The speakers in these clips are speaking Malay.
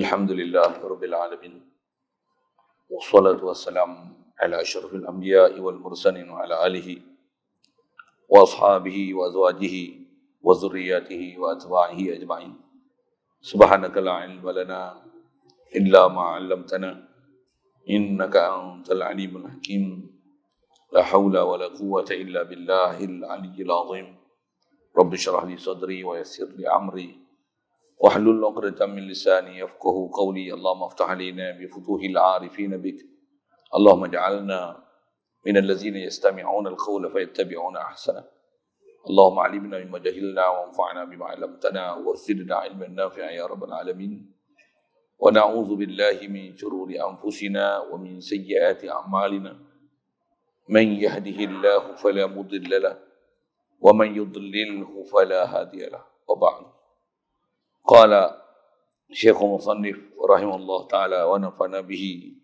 Alhamdulillah Rabbil Alamin. Wassalatu wassalamu ala asyrafil anbiya'i wal mursalin wa ala alihi wa ashabihi wa azwajihi wa zurriyatihi wa atba'ihi ajma'in. Subhanaka la ilma lana illa ma 'allamtana innaka antal alimul hakim. La haula wa la quwwata illa billahil aliyyil azim. Rabbi shrah li sadri wa yassir li amri wahlul 'uqdatam min lisani yafqahu qawli. Allahumma iftah 'alaina bi futuhil 'arifin bik. Allahumma ij'alna minal ladzina yastami'una al-qawla fayattabi'una ahsana. Allahumma 'allimna mimma jahilna wanfa'na bima 'allamtana wa zidna 'ilman nafi'an ya rabbal alamin. Wa na'udzu billahi min shururi anfusina wa min sayyiati a'malina. Man yahdihillahu fala mudilla lahu wa man yudlilhu fala hadiya lahu. Wa ba'd. Qala Syekhul Musannif rahimahullah taala wa nafa'ana bihi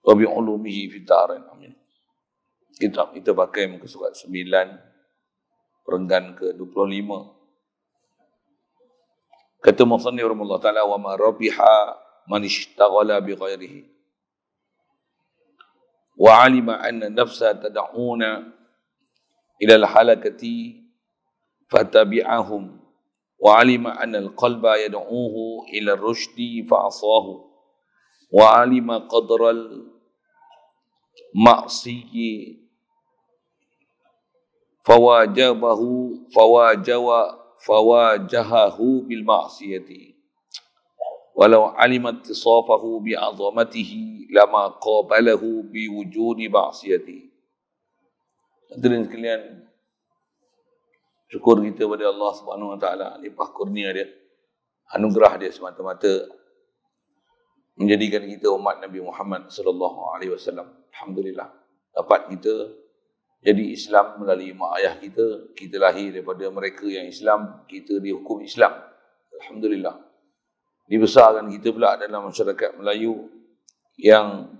wa bi ulumihi fid dharain amin. Kitab kita pakai muka surat 9 perenggan ke-25. Kata Musannif rahimahullah taala wa ma rabiha man ishtaghala bi ghairihi wa 'alima anna nafsa tad'una ila al-halakati fatabi'ahum wa 'alima anna al-qalba yad'uhu ila ar-rushdi fa'asahu wa 'alima qadra al-ma'siyyi fawajahahu bil ma'siyati walau 'alima ittisafahu bi 'azamatihi lama qabalahu bi wujudi ma'siyati. Hadirin sekalian, syukur kita pada Allah Subhanahu Wa Taala, limpah kurnia dia, anugerah dia semata-mata menjadikan kita umat Nabi Muhammad sallallahu alaihi wasallam. Alhamdulillah dapat kita jadi Islam melalui mak ayah kita. Kita lahir daripada mereka yang Islam, kita dihukum Islam. Alhamdulillah. Dibesarkan kita pula dalam masyarakat Melayu yang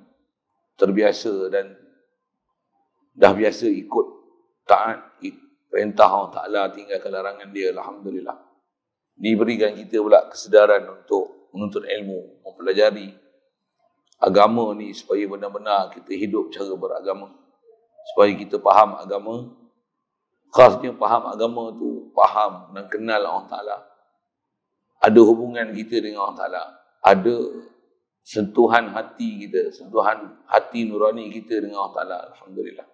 terbiasa dan dah biasa ikut taat perintah Allah Ta'ala, tinggalkan larangan dia. Alhamdulillah. Diberikan kita pula kesedaran untuk menuntut ilmu, mempelajari agama ni supaya benar-benar kita hidup cara beragama, supaya kita faham agama. Khasnya faham agama tu, faham dan kenal Allah Ta'ala. Ada hubungan kita dengan Allah Ta'ala, ada sentuhan hati kita, sentuhan hati nurani kita dengan Allah Ta'ala. Alhamdulillah.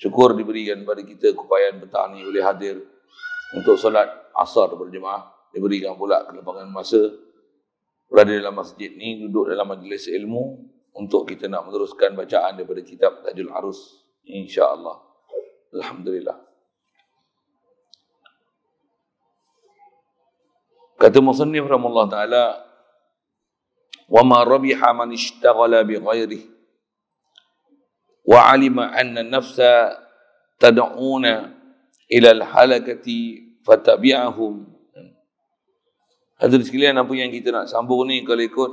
Syukur diberikan kepada kita keupayaan petang ni boleh hadir untuk solat asar berjemaah. Diberikan pula kelapangan masa berada dalam masjid ni, duduk dalam majlis ilmu untuk kita nak meneruskan bacaan daripada kitab Tajul Arus, insya-Allah. Alhamdulillah. Kata Musannif rahimahullah taala, wa ma rabiha man ishtaghala bi ghairihi wa 'alima anna nafsa tad'una ila al-halakati fatabi'ahum. Hadirin sekalian, apa yang kita nak sambung ni kalau ikut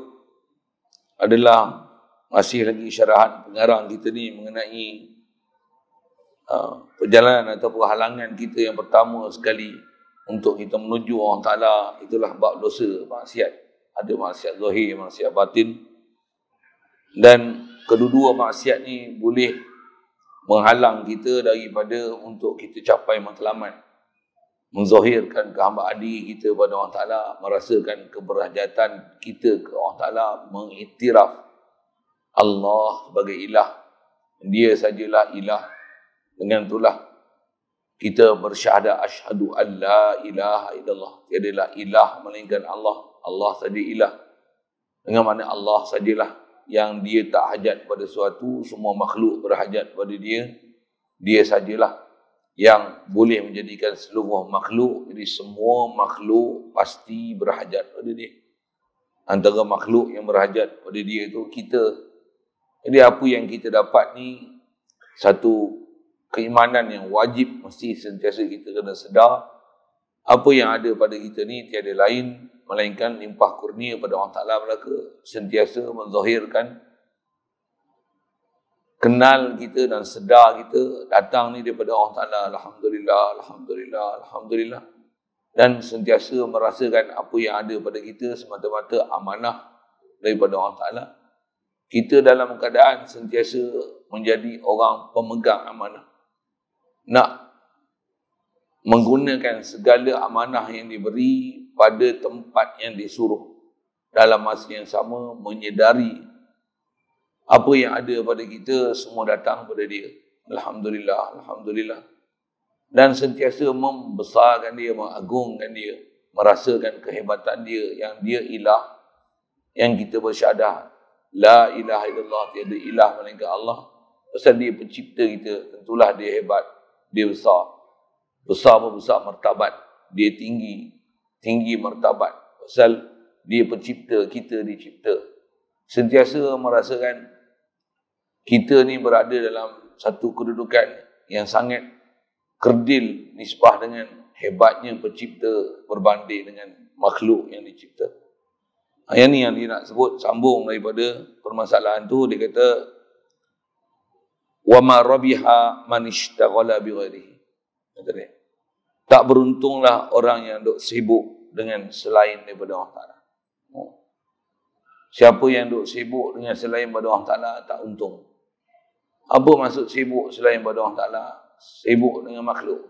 adalah masih lagi syarahan pengarang kita ni mengenai perjalanan atau halangan kita yang pertama sekali untuk kita menuju Allah Ta'ala. Itulah bab dosa, maksiat. Ada maksiat zahir, maksiat batin. Dan kedua-dua maksiat ni boleh menghalang kita daripada untuk kita capai matlamat, menzahirkan kehambaan diri kita pada Allah Ta'ala, merasakan keberhajatan kita ke Allah Ta'ala, mengiktiraf Allah sebagai ilah. Dia sajalah ilah. Dengan itulah kita bersyahadat asyhadu an la ilaha illallah, tiadalah ilah melainkan Allah. Allah saja ilah. Dengan mana Allah sajalah yang dia tak hajat pada sesuatu, semua makhluk berhajat pada dia. Dia sajalah yang boleh menjadikan seluruh makhluk. Jadi semua makhluk pasti berhajat pada dia. Antara makhluk yang berhajat pada dia itu kita. Jadi apa yang kita dapat ni satu keimanan yang wajib, mesti sentiasa kita kena sedar apa yang ada pada kita ni tiada lain melainkan limpah kurnia pada Allah Ta'ala. Mereka sentiasa menzahirkan kenal kita dan sedar kita datang ni daripada Allah Ta'ala. Alhamdulillah, Alhamdulillah, Alhamdulillah. dan sentiasa merasakan apa yang ada pada kita semata-mata amanah daripada Allah Ta'ala. Kita dalam keadaan sentiasa menjadi orang pemegang amanah. Nak menggunakan segala amanah yang diberi pada tempat yang disuruh. Dalam masa yang sama menyedari apa yang ada pada kita semua datang pada dia. Alhamdulillah, Alhamdulillah. Dan sentiasa membesarkan dia, mengagungkan dia, merasakan kehebatan dia, yang dia ilah, yang kita bersyahadat la ilaha illallah, tiada ilah melainkan Allah. Pasal dia pencipta kita, tentulah dia hebat, dia besar. Besar martabat, dia tinggi martabat. Pasal dia pencipta, kita dicipta. Sentiasa merasakan kita ni berada dalam satu kedudukan yang sangat kerdil nisbah dengan hebatnya pencipta berbanding dengan makhluk yang dicipta. Yang ni yang dia nak sebut, sambung daripada permasalahan tu. Dia kata wa ma rabiha man ishtaghala bi ghairihi. Kata dia, tak beruntunglah orang yang duk sibuk dengan selain daripada Allah Ta'ala. Siapa yang duk sibuk dengan selain daripada Allah Ta'ala tak untung. Apa maksud sibuk selain daripada Allah Ta'ala? Sibuk dengan makhluk.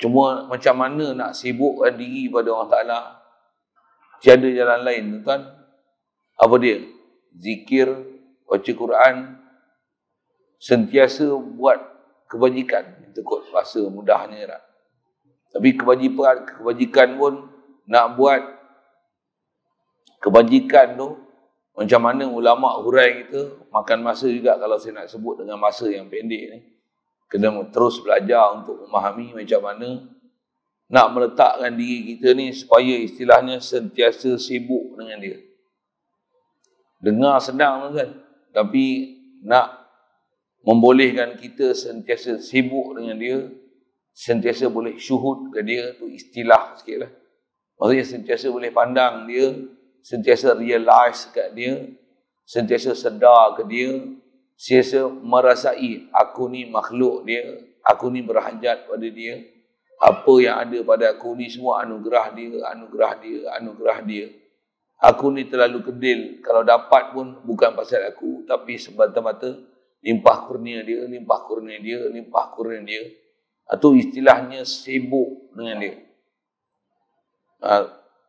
Cuma macam mana nak sibukkan diri pada Allah Ta'ala? Tiada jalan lain, tuan. Apa dia? Zikir, baca Quran, sentiasa buat kebajikan. Itu kot rasa mudahnya tak? Tapi kebajikan pun nak buat kebajikan tu, macam mana ulama hurai kita, makan masa juga kalau saya nak sebut dengan masa yang pendek ni. Kena terus belajar untuk memahami macam mana nak meletakkan diri kita ni supaya istilahnya sentiasa sibuk dengan dia. Dengar senang kan, tapi nak membolehkan kita sentiasa sibuk dengan dia, sentiasa boleh syuhud ke dia, tu istilah sikit lah. Maksudnya sentiasa boleh pandang dia, sentiasa realize kat dia, sentiasa sedar ke dia, sentiasa merasai aku ni makhluk dia, aku ni berhajat pada dia, apa yang ada pada aku ni semua anugerah dia, anugerah dia, anugerah dia. Aku ni terlalu kedil, kalau dapat pun bukan pasal aku, tapi semata-mata limpah kurnia dia, limpah kurnia dia, limpah kurnia dia. Itu istilahnya sibuk dengan dia.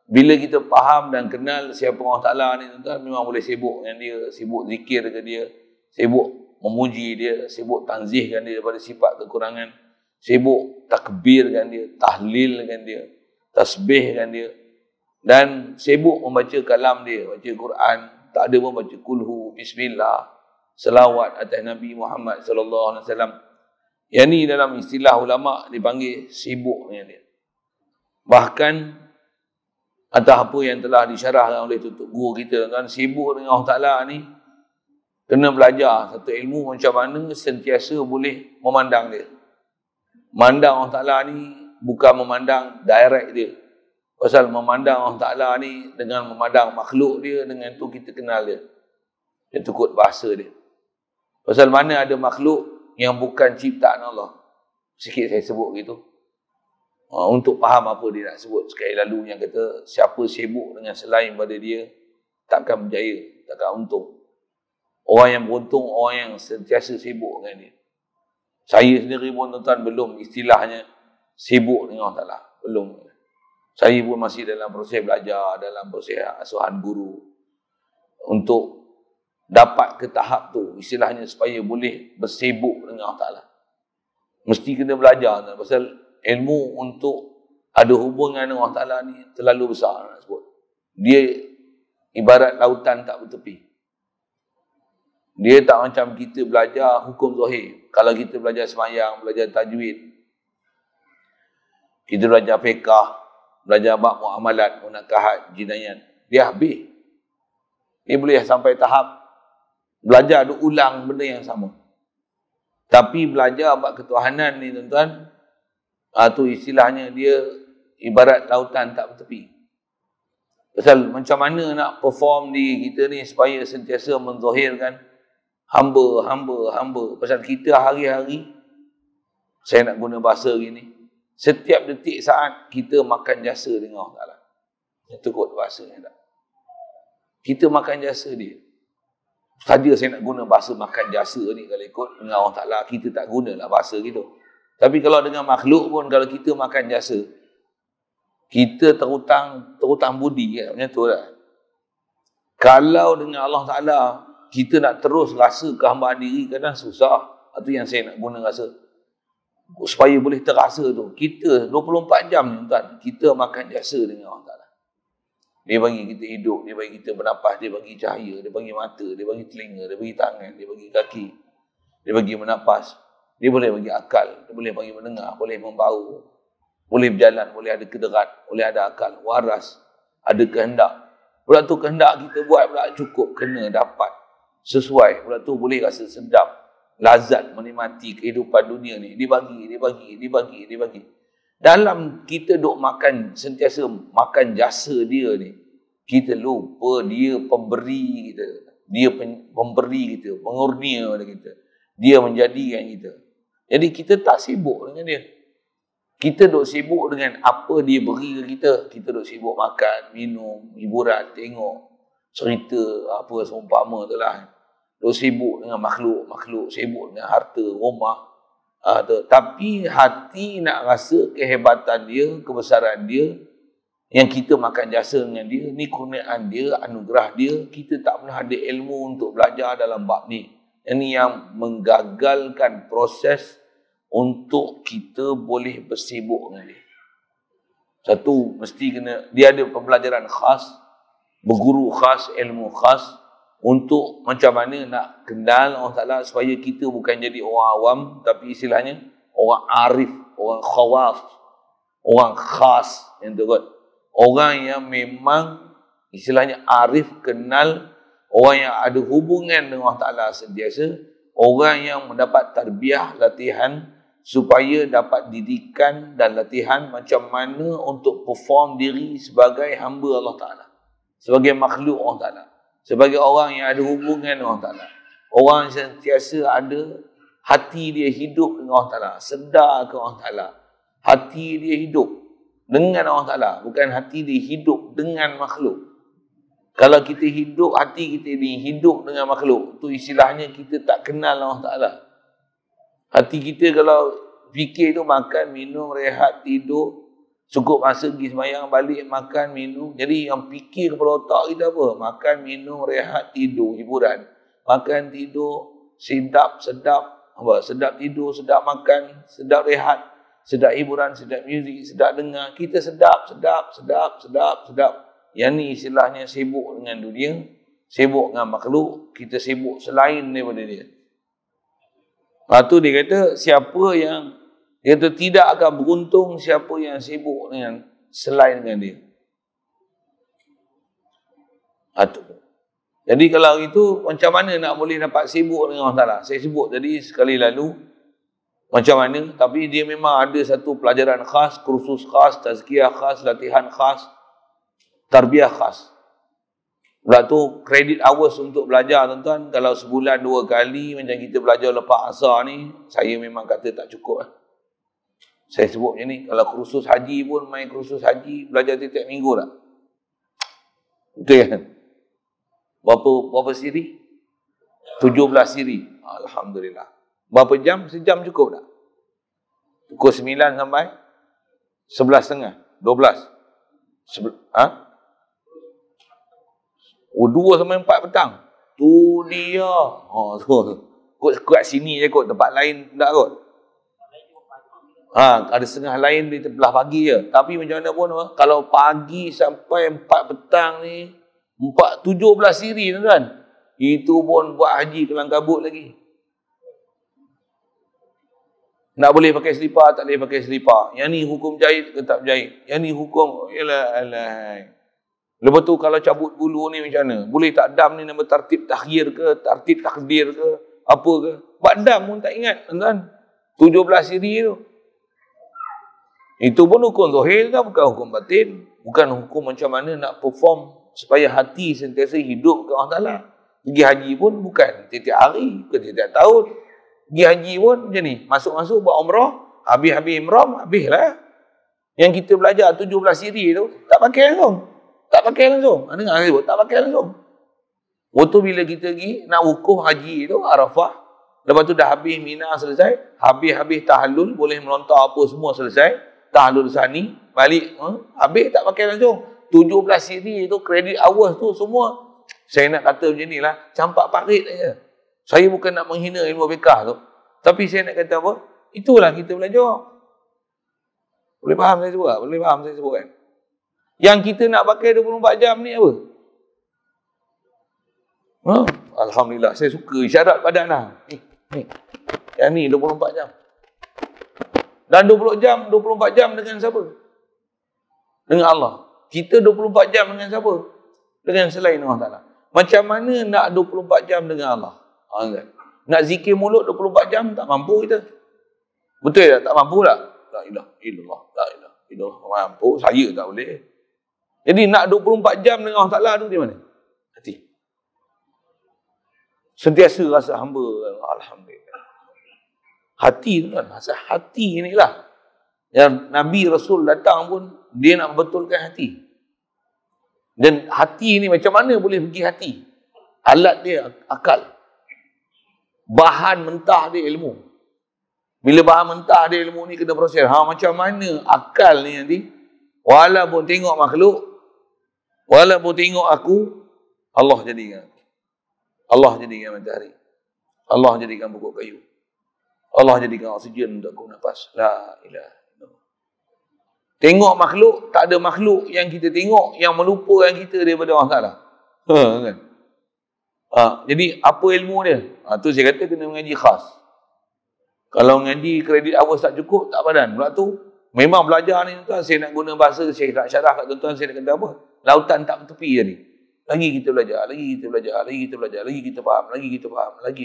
Bila kita faham dan kenal siapa Allah Ta'ala ni, tuan, memang boleh sibuk dengan dia, sibuk zikir ke dia, sibuk memuji dia, sibuk tanzihkan dia daripada sifat kekurangan, sibuk takbirkan dia, tahlilkan dia, tasbihkan dia, dan sibuk membaca kalam dia, baca Quran, tak ada pun baca kulhu, bismillah, selawat atas Nabi Muhammad sallallahu alaihi wasallam. Yang ni dalam istilah ulama dipanggil sibuk dengan dia. Bahkan atas apa yang telah disyarahkan oleh tutup guru kita, kan, sibuk dengan Allah Ta'ala ni kena belajar satu ilmu macam mana sentiasa boleh memandang dia. Memandang Allah Ta'ala ni bukan memandang direct dia. Pasal memandang Allah Ta'ala ni dengan memandang makhluk dia, dengan tu kita kenal dia. Itu kot bahasa dia. Pasal mana ada makhluk yang bukan ciptaan Allah. Sikit saya sebut gitu. Untuk faham apa dia nak sebut sekali lalu, yang kata siapa sibuk dengan selain pada dia takkan berjaya, takkan untung. Orang yang beruntung orang yang sentiasa sibuk dengan dia. Saya sendiri pun, tuan-tuan, belum istilahnya sibuk dengan Allah Ta'ala. Belum. Saya pun masih dalam proses belajar, dalam proses asuhan guru untuk dapat ke tahap tu, istilahnya supaya boleh bersibuk dengan Allah Ta'ala. Mesti kena belajar, pasal ilmu untuk ada hubungan dengan Allah Ta'ala ni terlalu besar nak sebut. Dia ibarat lautan tak bertepi. Dia tak macam kita belajar hukum zahir. Kalau kita belajar sembahyang, belajar tajwid, kita belajar fiqah, belajar bab muamalat, munakahat, jinayat, dia habis. Dia boleh sampai tahap belajar ada ulang benda yang sama. Tapi belajar bab ketuhanan ni, tuan-tuan, tu istilahnya dia ibarat lautan tak bertepi. Pasal macam mana nak perform diri kita ni supaya sentiasa menzahirkan hamba. Pasal kita hari-hari, saya nak guna bahasa gini, Setiap detik saat kita makan jasa dengan Allah Ta'ala. Itu kot bahasanya tak? Kita makan jasa dia. Saja saya nak guna bahasa makan jasa ni, kalau ikut dengan Allah Ta'ala, kita tak gunalah bahasa gitu. Tapi kalau dengan makhluk pun, kalau kita makan jasa, kita terutang budi, macam tu lah. Kalau dengan Allah Ta'ala, kita nak terus rasa kehambaan diri, kadang susah. Itu yang saya nak guna rasa. Supaya boleh terasa tu. Kita 24 jam ni, tuan, kita makan jasa dengan Allah Ta'ala. Dia bagi kita hidup, dia bagi kita bernafas, dia bagi cahaya, dia bagi mata, dia bagi telinga, dia bagi tangan, dia bagi kaki, dia bagi bernafas, dia boleh bagi akal, dia boleh bagi mendengar, boleh membau, boleh berjalan, boleh ada kederat, boleh ada akal, waras, ada kehendak. Pula tu kehendak kita buat pula cukup, kena dapat sesuai. Pula tu boleh rasa sedap, lazat menikmati kehidupan dunia ni. Dia bagi. Dalam kita duk makan, sentiasa makan jasa dia ni, kita lupa dia pemberi kita. Dia pemberi kita, pengurnia kita. Dia menjadikan kita. Jadi kita tak sibuk dengan dia. Kita duk sibuk dengan apa dia beri ke kita. Kita duk sibuk makan, minum, hiburan, tengok, cerita, apa seumpama tu lah. Duk sibuk dengan makhluk, sibuk dengan harta, rumah. Tapi hati nak rasa kehebatan dia, kebesaran dia, yang kita makan jasa dengan dia, ni kurniaan dia, anugerah dia, kita tak pernah ada ilmu untuk belajar dalam bab ni. Ini yang menggagalkan proses untuk kita boleh bersibuk dengan dia. Satu, mesti kena, dia ada pembelajaran khas, berguru khas, ilmu khas, untuk macam mana nak kenal Allah Ta'ala supaya kita bukan jadi orang awam, tapi istilahnya orang arif, orang khawas, orang khas, yang tu kot. Orang yang memang istilahnya arif, kenal, orang yang ada hubungan dengan Allah Ta'ala sentiasa, orang yang mendapat tarbiyah, latihan, supaya dapat didikan dan latihan macam mana untuk perform diri sebagai hamba Allah Ta'ala, sebagai makhluk Allah Ta'ala, sebagai orang yang ada hubungan dengan Allah Ta'ala. Orang yang sentiasa ada hati dia hidup dengan Allah Ta'ala, sedar ke Allah Ta'ala. Hati dia hidup dengan Allah Ta'ala, bukan hati dia hidup dengan makhluk. Kalau kita hidup, hati kita ni hidup dengan makhluk, tu istilahnya kita tak kenal Allah Ta'ala. Hati kita kalau fikir tu makan, minum, rehat, tidur, cukup masa pergi sembahyang, balik, makan, minum. Jadi yang fikir kepala otak kita apa? Makan, minum, rehat, tidur, hiburan. Makan, tidur, sedap, sedap tidur, sedap makan, sedap rehat, sedap hiburan, sedap muzik, sedap dengar. Kita sedap. Yang ni istilahnya sibuk dengan dunia, sibuk dengan makhluk, kita sibuk selain daripada dia. Lepas tu dia kata, siapa yang dia kata tidak akan beruntung siapa yang sibuk dengan selain dengan dia. Itu. Jadi kalau itu, macam mana nak boleh dapat sibuk dengan Allah Ta'ala? Saya sebut tadi sekali lalu, macam mana, tapi dia memang ada satu pelajaran khas, kursus khas, tazkiyah khas, latihan khas, tarbiyah khas. Pula tu, kredit hours untuk belajar, tuan-tuan, kalau sebulan 2 kali, macam kita belajar lepas asar ni, saya memang kata tak cukup. Saya sebut macam ni, kalau kursus haji pun, main kursus haji, belajar tiap minggu tak? Betul kan? Berapa siri? 17 siri. Alhamdulillah. Berapa jam? Sejam cukup tak? Pukul 9 sampai 11.30, 12. 2 sampai 4 petang. Tu dia. Tu. Kot sini je kot, tempat lain tak kot. Ada setengah lain di sebelah pagi je. Tapi macam mana pun, kalau pagi sampai 4 petang ni, 17 siri tuan-tuan. Itu pun buat haji kelang kabut lagi. Nak boleh pakai selipar, tak boleh pakai selipar. Yang ni hukum jahit ke tak jahit. Yang ni hukum, alah. Lepas tu kalau cabut bulu ni macam mana? Boleh tak dam ni nama tertib takhir ke, tertib takdir ke, apa ke. Buat dam pun tak ingat tuan-tuan. 17 siri tu. Itu pun hukum zahir kan, bukan hukum batin. Bukan hukum macam mana nak perform supaya hati sentiasa hidup ke Allah Ta'ala. Pergi haji pun bukan tiap hari, bukan tiap tahun. Pergi haji pun macam ni. Masuk-masuk buat umrah, habis-habis umrah, habislah. Yang kita belajar 17 siri tu, tak pakai langsung. Tak pakai langsung. Dengar saya sebut, tak pakai langsung. Waktu bila kita pergi nak wukuf haji tu, Arafah, lepas tu dah habis Mina selesai, habis tahallul, boleh melontar apa semua selesai, tahallul sani, balik, habis tak pakai langsung. 17 siri tu, kredit awas tu semua, saya nak kata macam ni lah, campak parit saja. Saya bukan nak menghina ilmu fiqah tu, tapi saya nak kata apa? Itulah kita belajar. Boleh faham saya sebut tak? Boleh faham saya sebut kan? Yang kita nak pakai 24 jam ni apa? Alhamdulillah, saya suka isyarat badan lah. Yang ni 24 jam. Dan 24 jam dengan siapa? Dengan Allah. Kita 24 jam dengan siapa? Dengan selain Allah Ta'ala. Macam mana nak 24 jam dengan Allah? Nak zikir mulut 24 jam, tak mampu kita. Betul tak? Tak mampu tak? La ilaha illallah, la ilaha illallah. Mampu, saya tak boleh. Jadi nak 24 jam dengan Allah Ta'ala tu di mana? Hati. Sentiasa rasa hamba. Alhamdulillah. Hati tu kan, rasa hati ni lah. Yang Nabi Rasul datang pun, dia nak betulkan hati. Dan hati ni macam mana boleh pergi hati? Alat dia akal. Bahan mentah dia ilmu. Bila bahan mentah dia ilmu ni kena proses. Macam mana akal ni nanti? Walaupun tengok makhluk, walaupun tengok aku, Allah jadikan. Allah jadikan matahari. Allah jadikan pokok kayu. Allah jadikan oksigen untuk aku nafas. La ilaha illallah. Tengok makhluk, tak ada makhluk yang kita tengok yang melupakan kita daripada Allah Ta'ala. Kan? Jadi apa ilmu dia? Tu saya kata kena mengaji khas. Kalau mengaji kredit awas tak cukup, tak padan. Pula tu, memang belajar ni tuan, saya nak guna bahasa, saya nak syarah kat tuan-tuan, saya nak kata apa? Lautan tak bertepi tadi. Lagi kita belajar, lagi kita belajar, lagi kita belajar, lagi kita faham, lagi kita faham, lagi.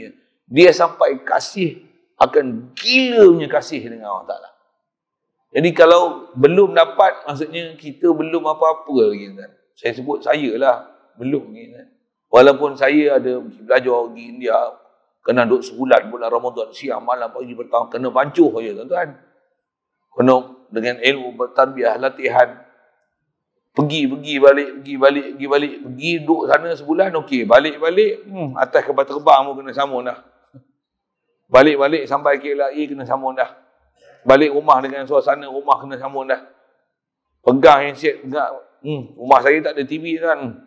Dia sampai kasih, akan gilanya kasih dengan Allah Ta'ala. Jadi kalau belum dapat, maksudnya kita belum apa-apa lagi. Kan? Saya sebut saya lah, belum. Kan? Walaupun saya ada belajar pergi India, kena duduk sebulan bulan Ramadan, siang, malam, pagi, petang, kena pancuh saja tuan-tuan. Kena dengan ilmu bertarbiyah, latihan. Pergi balik, pergi duduk sana sebulan, okey. Balik, atas kapal terbang pun kena sambung dah. Balik sampai KLIA kena sambung dah. Balik rumah dengan suasana rumah kena sambung dah. Pegang handset, rumah saya tak ada TV kan.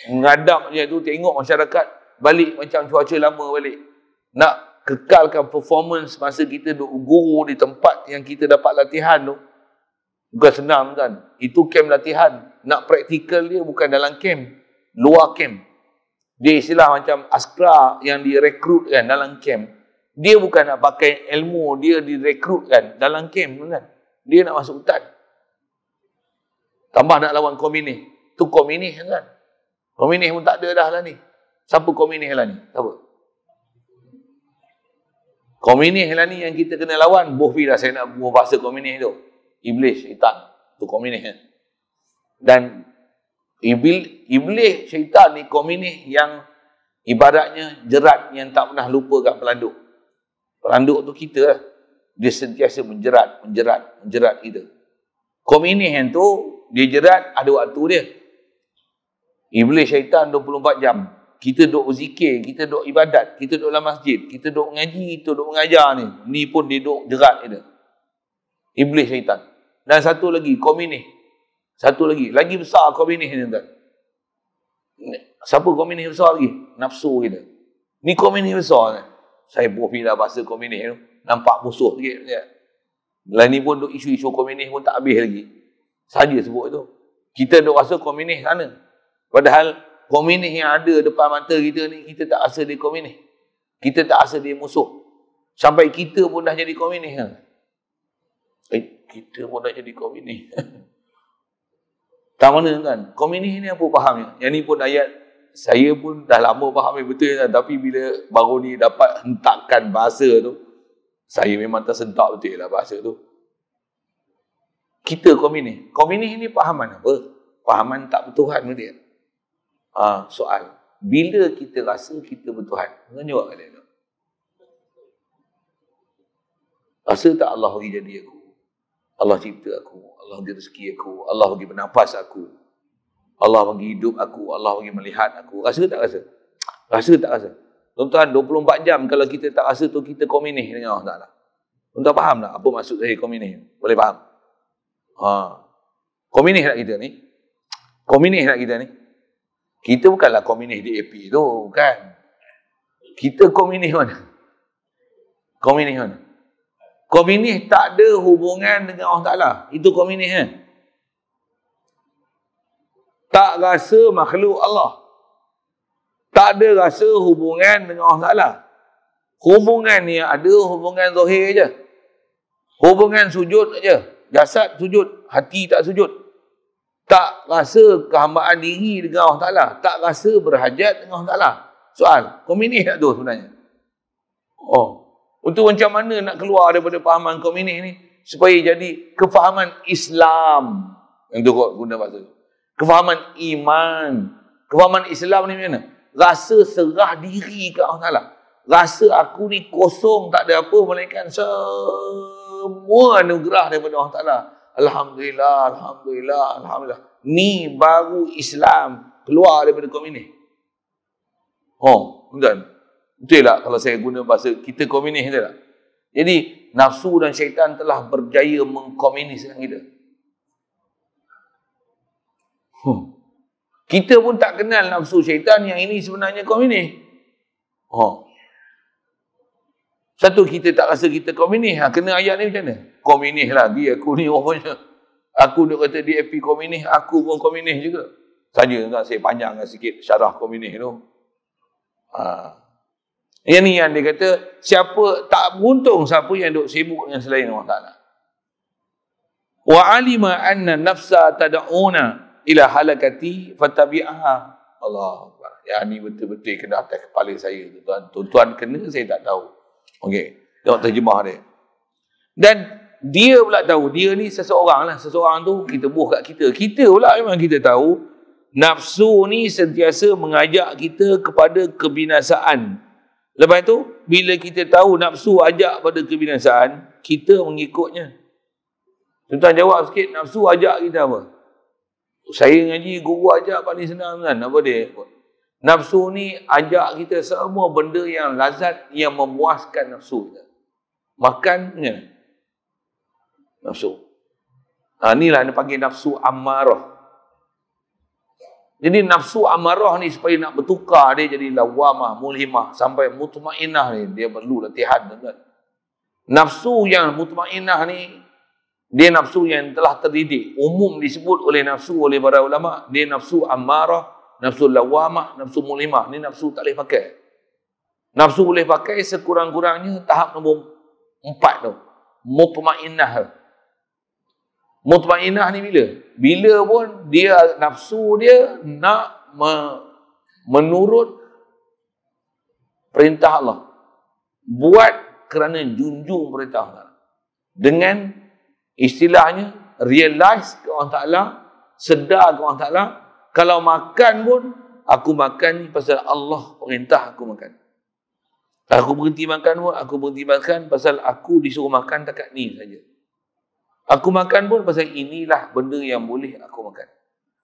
Ngadap je tu, tengok masyarakat balik macam cuaca lama balik. Nak kekalkan performance masa kita duduk guru di tempat yang kita dapat latihan tu, bukan senang kan. Itu camp latihan. Nak praktikal dia bukan dalam camp, luar camp. Dia istilah macam askar yang direkrutkan dalam camp. Dia bukan nak pakai ilmu, dia direkrutkan dalam camp kan. Dia nak masuk hutan. Tambah nak lawan komunis. Tu komunis kan. Komunis pun tak ada dah lah ni. Siapa komunis lah ni? Siapa? Komunis lah ni yang kita kena lawan. Bohfi lah saya nak buat bahasa komunis tu. Iblis, syaitan. Tu komunis kan. Dan iblis, syaitan ni komunis yang ibaratnya jerat yang tak pernah lupa kat pelanduk. Pelanduk tu kita lah. Dia sentiasa menjerat kita. Komunis yang tu, dia jerat ada waktu dia. Iblis syaitan 24 jam. Kita duduk berzikir, kita duduk ibadat, kita duduk dalam masjid, kita duduk mengaji, kita duduk mengajar ni. Ni pun dia duduk jerat kita. Iblis syaitan. Dan satu lagi, komunis. Satu lagi besar komunis ni tuan. Siapa komunis besar lagi? Nafsu kita. Ni komunis besar kan. Saya bohfilah bahasa komunis tu. Nampak musuh sikit. Lain ni pun isu-isu komunis pun tak habis lagi. Saja sebut tu. Kita duk rasa komunis sana. Padahal komunis yang ada depan mata kita ni, kita tak rasa dia komunis. Kita tak rasa dia musuh. Sampai kita pun dah jadi komunis kan. Kita pun dah jadi komunis. Tak mana kan? Komunis ni apa fahamnya? Yang ni pun ayat, saya pun dah lama faham betul kan? Tapi bila baru ni dapat hentakan bahasa tu, saya memang tersentak betul lah bahasa tu. Kita komunis. Komunis ni fahaman apa? Fahaman tak bertuhan betul. Soal. Bila kita rasa kita bertuhan? Jangan jawab kalian tu. Rasa tak Allah bagi jadi aku? Allah cipta aku, Allah bagi rezeki aku, Allah bagi bernafas aku, Allah bagi hidup aku, Allah bagi melihat aku. Rasa tak rasa? Rasa tak rasa? Tuan-tuan, 24 jam kalau kita tak rasa tu, kita komunis dengan Allah Ta'ala. Tuan-tuan faham tak apa maksud saya komunis? Boleh faham? Komunis tak kita ni? Komunis tak kita ni? Kita bukanlah komunis di AP tu, kan? Kita komunis mana? Komunis mana? Komunis tak ada hubungan dengan Allah Ta'ala. Itu komunis kan? Tak rasa makhluk Allah. Tak ada rasa hubungan dengan Allah Ta'ala. Hubungan ni ada hubungan zahir je. Hubungan sujud je. Jasad sujud, hati tak sujud. Tak rasa kehambaan diri dengan Allah Ta'ala. Tak rasa berhajat dengan Allah Ta'ala. Soal, komunis tak tu sebenarnya? Untuk macam mana nak keluar daripada fahaman komunis ni supaya jadi kefahaman Islam. Yang tu kau guna bahasa. Kefahaman iman. Kefahaman Islam ni macam mana? Rasa serah diri ke Allah Ta'ala. Rasa aku ni kosong, tak ada apa melainkan semua anugerah daripada Allah Ta'ala. Alhamdulillah, Alhamdulillah, Alhamdulillah. Ni baru Islam keluar daripada komunis. Betul. Betul tak kalau saya guna bahasa kita komunis, betul tak? Jadi nafsu dan syaitan telah berjaya mengkomuniskan kita. Kita pun tak kenal nafsu syaitan yang ini sebenarnya komunis. Satu, kita tak rasa kita komunis. Kena ayat ni macam mana? Komunis lagi aku ni rupanya. Aku duk kata DAP komunis, aku pun komunis juga. Saja nak saya panjangkan sikit syarah komunis tu. Yang ni yang dia kata, siapa tak beruntung siapa yang duk sibuk dengan selain Allah Ta'ala. Wa alima anna nafsa tad'una ila halakati fatabi'aha. Allah Akbar. Yang ni betul-betul kena atas kepala saya, tuan-tuan. Tuan-tuan kena, saya tak tahu. Okey, tengok terjemah dia. Dan dia pula tahu, dia ni seseorang lah. Seseorang tu kita buh kat kita. Kita pula memang kita tahu, nafsu ni sentiasa mengajak kita kepada kebinasaan. Lepas tu, bila kita tahu nafsu ajak pada kebinasaan, kita mengikutnya. Tuan-tuan jawab sikit, nafsu ajak kita apa? Saya ngaji, guru ajak paling senang kan? Apa dia? Nafsu ni ajak kita semua benda yang lazat, yang memuaskan nafsu kita. Makan, ya? Nafsu. Inilah dia panggil nafsu ammarah. Jadi nafsu amarah ni supaya nak bertukar dia jadi lawamah, mulhimah sampai mutmainnah ni dia perlu latihan, tuan-tuan. Nafsu yang mutmainnah ni dia nafsu yang telah terdidik. Umum disebut oleh nafsu oleh para ulama, dia nafsu amarah, nafsu lawamah, nafsu mulhimah. Ni nafsu tak boleh pakai. Nafsu boleh pakai sekurang-kurangnya tahap nombor 4 tu. Mutmainnah. Mutmainnah ni bila? Bila pun dia nafsu dia nak menurut perintah Allah. Buat kerana junjung perintah Allah. Dengan istilahnya realize ke Allah Ta'ala, sedar ke Allah Ta'ala. Kalau makan pun, aku makan ni pasal Allah perintah aku makan. Aku berhenti makan pun, aku berhenti makan pasal aku disuruh makan takat ni saja. Aku makan pun pasal inilah benda yang boleh aku makan.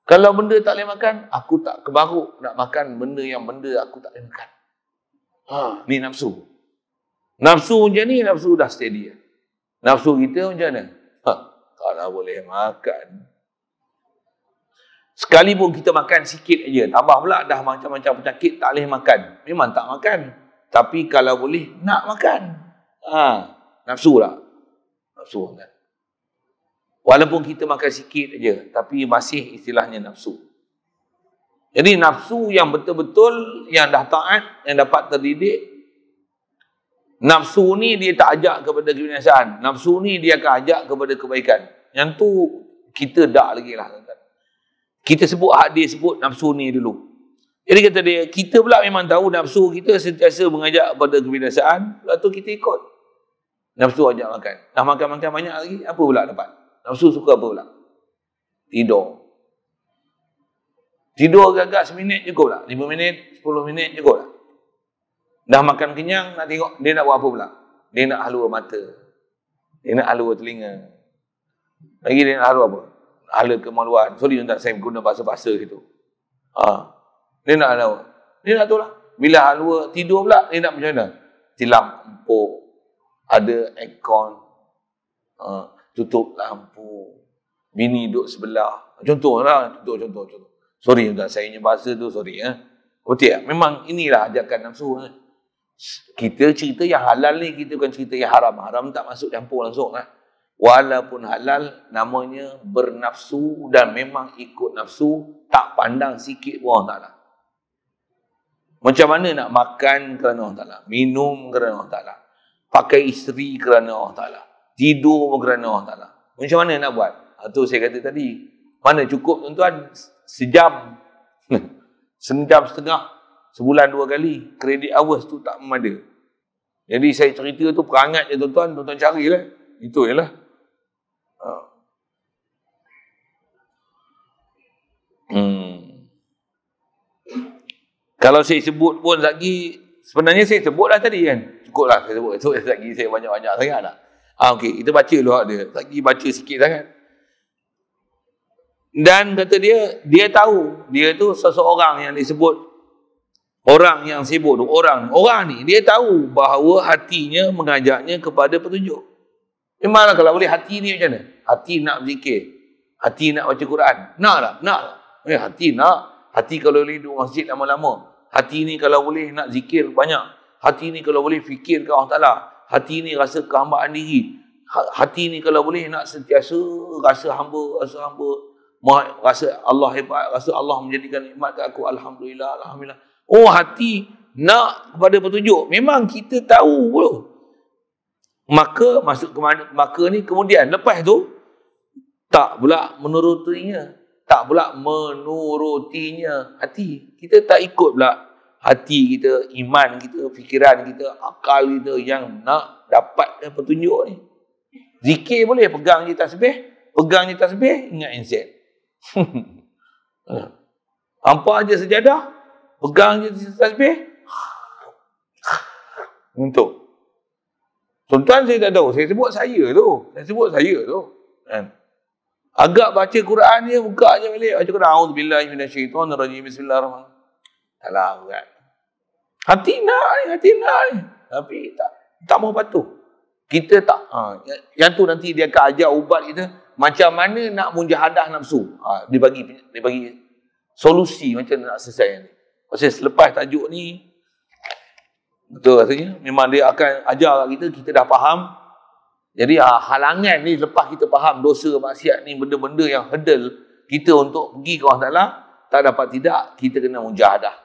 Kalau benda tak boleh makan, aku tak kebaruk nak makan benda yang aku tak boleh makan. Ni nafsu. Nafsu macam ni, nafsu dah steady. Nafsu kita macam mana? Kalau boleh makan. Sekalipun kita makan sikit aja, tambah pula dah macam-macam penyakit tak boleh makan. Memang tak makan. Tapi kalau boleh, nak makan. Nafsu lah. Nafsu kan. Walaupun kita makan sikit aja, tapi masih istilahnya nafsu. Jadi nafsu yang betul-betul, yang dah taat, yang dapat terdidik, nafsu ni dia tak ajak kepada kebinasaan. Nafsu ni dia akan ajak kepada kebaikan. Yang tu kita tak lagi lah. Kita sebut hadis, sebut nafsu ni dulu. Jadi kata dia, kita pula memang tahu nafsu kita sentiasa mengajak kepada kebinasaan, lepas tu kita ikut. Nafsu ajak makan. Dah makan-makan banyak lagi, apa pula dapat? Nafsu suka apa pula? Tidur. Tidur agak-agak seminit cukup tak? 5 minit, 10 minit cukup tak? Dah makan kenyang, nak tengok, dia nak buat apa pula? Dia nak halua mata. Dia nak halua telinga. Lagi dia nak halu apa? Hala kemaluan. Sorry tak saya guna bahasa-bahasa gitu. Dia nak halu. Dia nak tahu lah. Bila halwa tidur pula, dia nak macam mana? Tilam empuk. Ada aircon. Tutup lampu. Bini duduk sebelah. Contoh. Sorry tak saya punya bahasa tu, sorry. Betul tak? Memang inilah ajakan nafsu. Kita cerita yang halal ni, kita bukan cerita yang haram. Haram tak masuk campur langsung. Walaupun halal, namanya bernafsu dan memang ikut nafsu, tak pandang sikit pun Allah Ta'ala. Macam mana nak makan kerana Allah Ta'ala, minum kerana Allah Ta'ala, pakai isteri kerana Allah Ta'ala, tidur kerana Allah Ta'ala. Macam mana nak buat? Itu saya kata tadi. Mana cukup tuan-tuan? Sejam. Sejam setengah. Sebulan 2 kali. Kredit hours tu tak memada. Jadi saya cerita tu perangat je tuan-tuan. Tuan-tuan carilah. Itu je lah. Kalau saya sebut pun lagi, sebenarnya saya sebut lah tadi kan. Cukup lah saya sebut. So lagi saya banyak-banyak sangat lah. Okey, kita baca dulu dia. Lagi baca sikit sangat. Dan kata dia tahu, dia tu seseorang yang disebut orang yang sibuk tu, orang ni dia tahu bahawa hatinya mengajaknya kepada petunjuk. Memanglah kalau boleh hati ni macam mana? Hati nak berzikir, hati nak baca Quran. Nak tak? Nak. Hati nak. Hati kalau boleh duduk masjid lama-lama. Hati ni kalau boleh nak zikir banyak. Hati ni kalau boleh fikir ke Allah Ta'ala. Hati ni rasa kehambaan diri. Hati ni kalau boleh nak sentiasa rasa hamba. Rasa Allah hebat, rasa Allah menjadikan nikmat kat aku. Alhamdulillah. Oh, hati nak kepada petunjuk. Memang kita tahu pun. Maka masuk ke mana? Maka ni kemudian lepas tu tak pula menurutinya. Tak pula menurutinya hati. Kita tak ikut pula hati kita, iman kita, fikiran kita, akal kita yang nak dapatkan petunjuk ni. Zikir boleh, pegang je tasbih, ingat insan. Hampa je sejadah, pegang je tasbih. Untuk tuan-tuan saya tak tahu, saya sebut saya tu. Kan? Agak baca Quran dia, buka je balik. Baca Quran, a'udzubillahi minasyaitonirrajim, bismillahirrahmanirrahim. Alah, kan. Hati nak ni. Tapi tak mau patuh. Kita tak. Yang tu nanti dia akan ajar ubat kita. Macam mana nak mujahadah nafsu. Dia bagi solusi macam mana nak selesai ni. Pasal selepas tajuk ni, betul rasanya, memang dia akan ajar kita dah faham. Jadi halangan ni lepas kita faham dosa maksiat ni, benda-benda yang hurdle kita untuk pergi ke Allah Ta'ala, tak dapat tidak, kita kena mujahadah.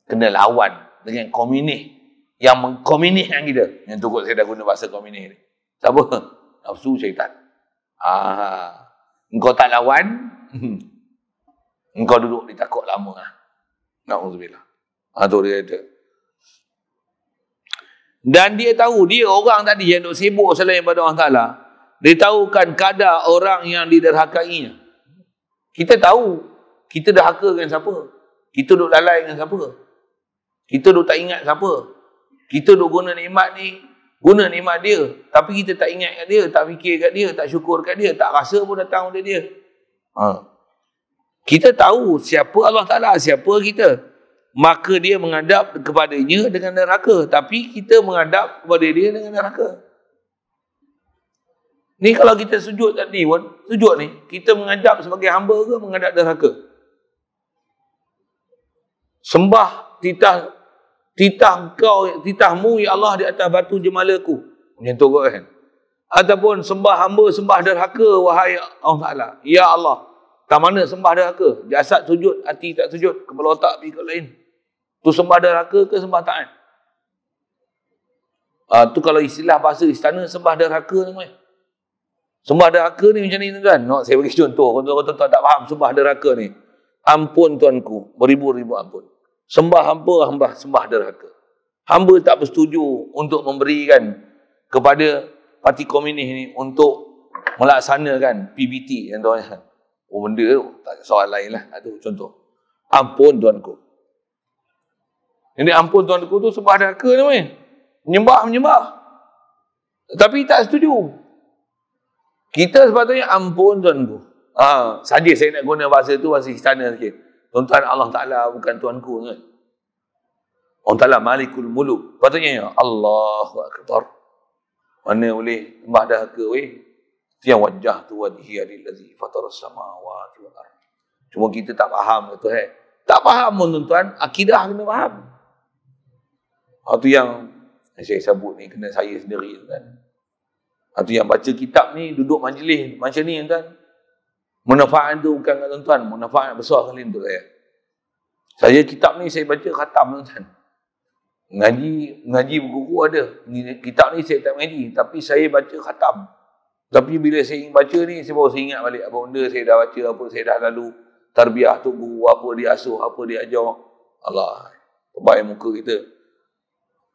Kena lawan dengan komunis yang mengkomuniskan kita. Yang tu kot saya dah guna bahasa komunis ni. Siapa? Nafsu syaitan. Engkau tak lawan, engkau duduk di takut lama. Na'udzubillah. Tu dia ada. Dan dia tahu, dia orang tadi yang duk sibuk selain daripada Allah Ta'ala, dia tahu kan kadar orang yang diderhakainya. Kita tahu, kita derhaka dengan siapa? Kita duk lalai dengan siapa? Kita duk tak ingat siapa? Kita duk guna nikmat ni, guna nikmat dia, tapi kita tak ingat kat dia, tak fikir kat dia, tak syukur kat dia, tak rasa pun datang dari dia. Kita tahu siapa Allah Ta'ala, siapa kita. Maka dia menghadap kepadanya dengan neraka. Tapi kita menghadap kepada dia dengan neraka. Ni kalau kita sujud tadi pun, sujud ni, kita menghadap sebagai hamba ke menghadap neraka? Sembah titahmu ya Allah di atas batu jemalaku. Macam tu kan? Ataupun sembah hamba, sembah derhaka wahai Allah Ta'ala. Ya Allah. Tak mana sembah derhaka? Jasad sujud, hati tak sujud, kepala otak pergi ke lain. Tu sembah derhaka ke sembah taat? Tu kalau istilah bahasa istana, sembah derhaka namanya. Sembah derhaka ni macam ni tuan-tuan. Saya bagi contoh. Kalau tuan-tuan tak faham sembah derhaka ni. Ampun tuanku, beribu-ribu ampun. Sembah hamba sembah derhaka. Hamba tak bersetuju untuk memberikan kepada parti komunis ni untuk melaksanakan PBT yang tuan-tuan. Oh, benda tu tak soal lain lah. Itu contoh. Ampun tuanku. Jadi ampun tuanku tu sembah derhaka namanya. Menyembah. Tapi tak setuju. Kita sepatutnya ampun tuanku. Saja saya nak guna bahasa tu, bahasa istana sikit. Tuan-tuan, Allah Ta'ala bukan tuanku kan. Allah Ta'ala malikul muluk. Patutnya ya, Allahu Akbar. Mana boleh sembah dahaga weh. Itu yang wajah tu wajhi alillazi fataras samawati wal ardh. Cuma kita tak faham tu Tak faham pun tuan-tuan, akidah kena faham. Itu yang saya sebut ni kena saya sendiri kan. Itu yang baca kitab ni, duduk majlis macam ni tuan. Manfaat tu bukan kat tuan-tuan, manfaat besar kali untuk saya. Saya kitab ni saya baca khatam tuan. Ngaji berguru ada. Kitab ni saya tak mengaji, tapi saya baca khatam. Tapi bila saya baca ni, saya baru ingat balik apa benda saya dah baca, apa saya dah lalu tarbiyah tu guru, apa dia asuh, apa dia ajar. Allah, terbaik muka kita.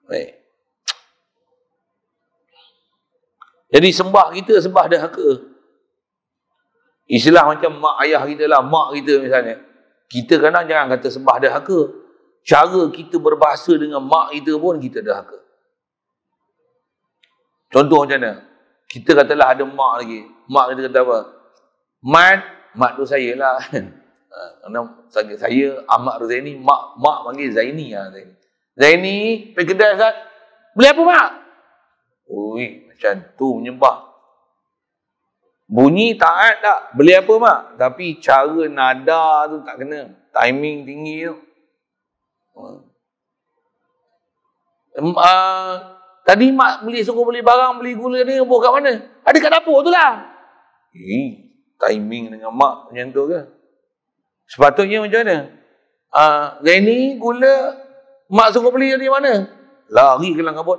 Baik. Jadi sembah kita sembah dahaga. Istilah macam mak ayah kita lah, mak kita misalnya. Kita kadang jangan kata sembah dahaga. Cara kita berbahasa dengan mak kita pun kita dahaga. Contoh macam mana? Kita katalah ada mak lagi. Mak kita kata apa? Mat tu saya lah. Saya Ahmad Ruzaini, mak panggil Zaini lah. Zaini, pergi kedai Ustaz. Beli apa mak? Ui, macam tu menyembah. Bunyi taat tak? Beli apa mak? Tapi cara nada tu tak kena. Timing tinggi tu. Tadi mak suruh beli barang, beli gula ni, buah kat mana? Ada kat dapur tu lah. Timing dengan mak macam tu ke? Sepatutnya macam mana? Zaini, gula, mak suruh beli dari mana? Lari ke lang kabut.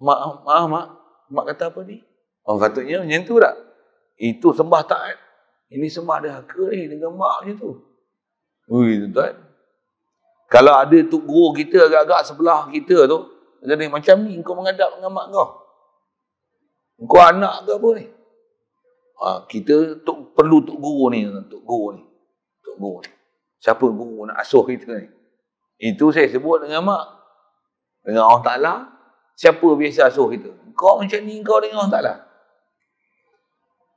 Mak kata apa ni? Patutnya macam tu tak? Itu sembah taat. Ini sembah dahaga ni dengan mak macam tu. Ui, tuan-tuan. Kalau ada tok guru kita agak-agak sebelah kita tu, jadi macam ni kau menghadap dengan mak kau. Kau anak ke apa ni? Kita perlu tok guru ni. Siapa guru nak asuh kita ni? Itu saya sebut dengan mak. Dengan Allah Ta'ala, siapa biasa asuh kita? Kau macam ni kau dengan Allah Ta'ala.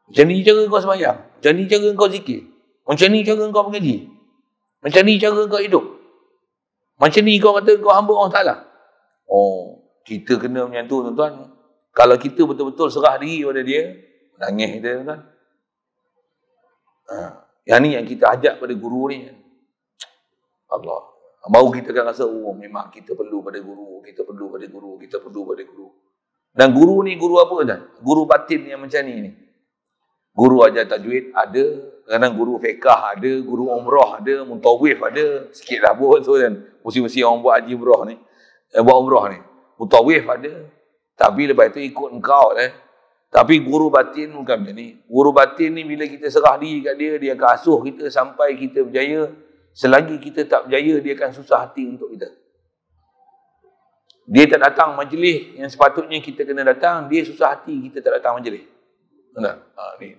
Macam ni cara kau sembahyang. Macam ni cara kau zikir. Macam ni cara kau mengaji. Macam ni cara kau hidup. Macam ni kau kata kau hamba Allah Ta'ala. Kita kena macam tu tuan-tuan. Kalau kita betul-betul serah diri pada dia, nangis kita tuan-tuan. Yang ni yang kita ajak pada guru ni. Allah. Baru kita akan rasa, memang kita perlu pada guru. Kita perlu pada guru. Kita perlu pada guru. Dan guru ni guru apa tuan? Guru batin yang macam ni. Guru ajar tajwid ada. Kadang guru fiqah ada. Guru umrah ada. Muntawif ada. Sikit lah pun tu kan. Mesti orang buat haji umrah ni. Buat umrah ni. Muntawif ada. Tapi lepas itu ikut engkau lah. Tapi guru batin bukan macam ni. Guru batin ni bila kita serah diri kat dia, dia akan asuh kita sampai kita berjaya. Selagi kita tak berjaya, dia akan susah hati untuk kita. Dia tak datang majlis yang sepatutnya kita kena datang, dia susah hati kita tak datang majlis.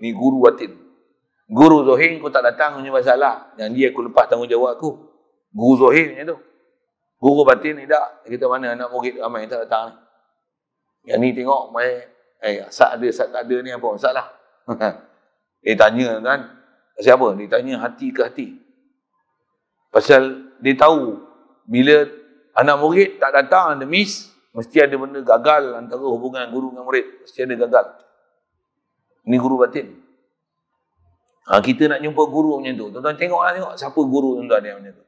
Ni guru batin. Guru Zohir kau tak datang punya masalah. Yang dia aku lepas tanggungjawab aku. Guru Zohir macam tu. Guru batin ni tak. Kita mana anak murid ramai yang tak datang ni. Yang ni tengok Sat ada, Sat tak ada ni apa masalah. Dia tanya kan. Siapa? Dia tanya hati ke hati. Pasal dia tahu bila anak murid tak datang ada miss, mesti ada benda gagal antara hubungan guru dengan murid. Mesti ada gagal. Ini guru batin. Kita nak jumpa guru macam tu. Tuan-tuan tengok siapa guru tuan-tuan yang macam tu.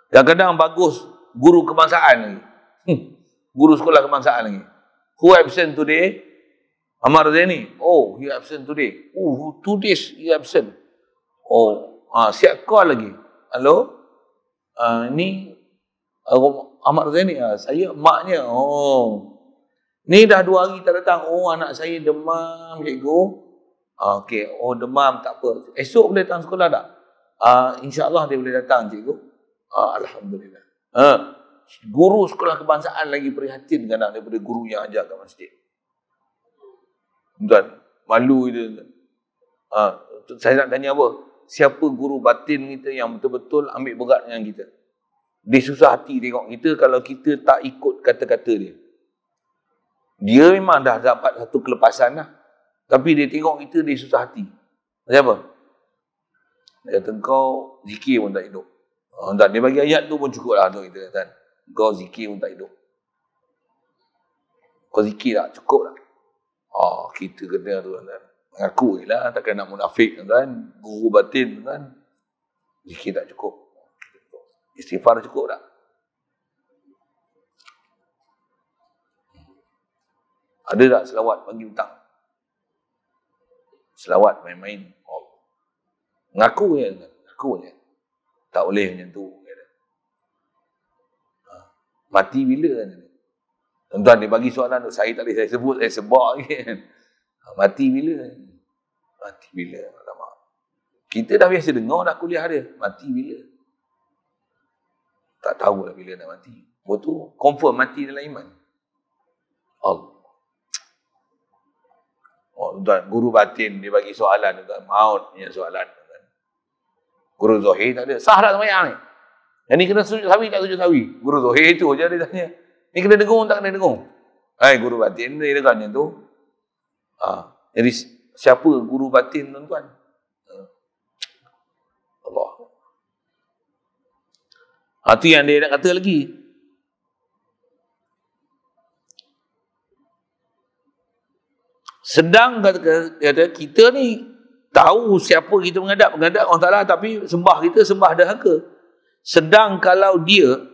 Kadang-kadang bagus guru kebangsaan lagi. Guru sekolah kebangsaan lagi. Who absent today? Ahmad Zaini. He absent today. 2 days he absent. Siap call lagi. Hello? Ni Ahmad Zaini. Saya maknya. Ni dah 2 hari tak datang. Anak saya demam, cikgu. Okey. Demam, tak apa. Esok boleh datang sekolah tak? InsyaAllah dia boleh datang, cikgu. Alhamdulillah. Guru sekolah kebangsaan lagi prihatin kadang daripada guru yang ajar kat masjid. Tuan, malu itu. Saya nak tanya apa? Siapa guru batin kita yang betul-betul ambil berat dengan kita? Dia susah hati tengok kita kalau kita tak ikut kata-kata dia. Dia memang dah dapat satu kelepasan lah. Tapi dia tengok kita, dia susah hati. Macam apa? Dia kata, kau zikir pun tak hidup. Tak, dia bagi ayat tu pun cukup lah untuk kita. Kan? Kau zikir pun tak hidup. Kau zikir tak? Cukup lah. Kita kena tu kan. Mengaku je lah. Takkan nak munafik kan. Guru batin kan. Zikir tak cukup. Istighfar cukup tak? Ada tak selawat pagi petang? Selawat main-main. Ngaku je. Ngaku je. Tak boleh macam tu. Mati bila? Tuan-tuan, dia bagi soalan tu. Saya tak boleh saya sebut. Saya sebab kan. Mati bila? Mati bila? Alamak. Kita dah biasa dengar nak kuliah dia. Mati bila? Tak tahu lah bila nak mati. Betul. Confirm mati dalam iman. Allah. Tuan, guru batin dia bagi soalan tuan, maut punya soalan tuan. Guru Zohir tak ada. Sah tak sembahyang ni? Yang ni kena sujud sawi tak sujud sawi? Guru Zohir tu je dia tanya. Ni kena dengung tak kena dengung? Guru batin dia kan macam tu. Jadi siapa guru batin tuan-tuan? Allah. Tu yang dia nak kata lagi. Sedang kata kita ni tahu siapa kita menghadap Allah Ta'ala, tapi sembah kita sembah dahaka. Sedang kalau dia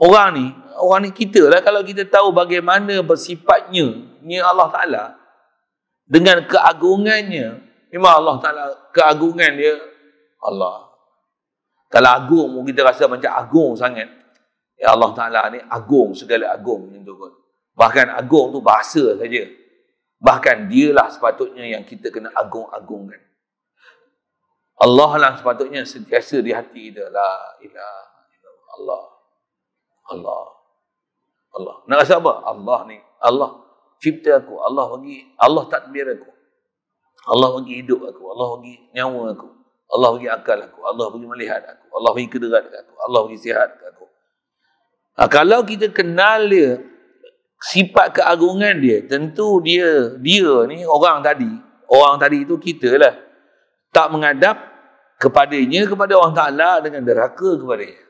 orang ni kita lah, kalau kita tahu bagaimana bersifatnya ni Allah Ta'ala dengan keagungannya, memang Allah Ta'ala keagungan dia Allah. Kalau agung kita rasa macam agung sangat. Ya Allah Ta'ala ni agung, segala agung macam tu kot. Bahkan agung tu bahasa saja. Bahkan dialah sepatutnya yang kita kena agung-agungkan. Allah lah sepatutnya sentiasa di hati kita. La ilaha illallah. Allah. Allah. Allah. Nak rasa apa? Allah ni. Allah cipta aku. Allah takdir aku. Allah bagi hidup aku. Allah bagi nyawa aku. Allah bagi akal aku. Allah bagi melihat aku. Allah bagi kederat aku. Allah bagi sihat aku. Kalau kita kenal dia, sifat keagungan dia, tentu dia ni orang tadi itu kita lah, tak menghadap kepadanya, kepada Allah Ta'ala dengan derhaka kepadanya.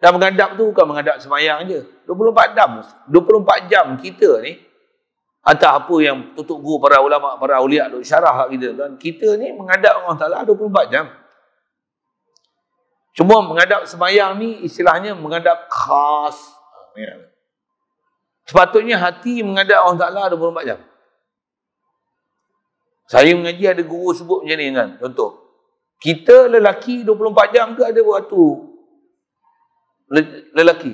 Dan menghadap tu bukan menghadap semayang je, 24 jam kita ni, atau apa yang tutup guru para ulama, para awliya duk syarah kita kan, kita ni menghadap Allah Ta'ala 24 jam. Cuma menghadap semayang ni istilahnya menghadap khas. Sepatutnya hati menghadap Allah Ta'ala 24 jam. Saya mengaji ada guru sebut macam ni kan. Contoh, kita lelaki 24 jam ke ada waktu lelaki?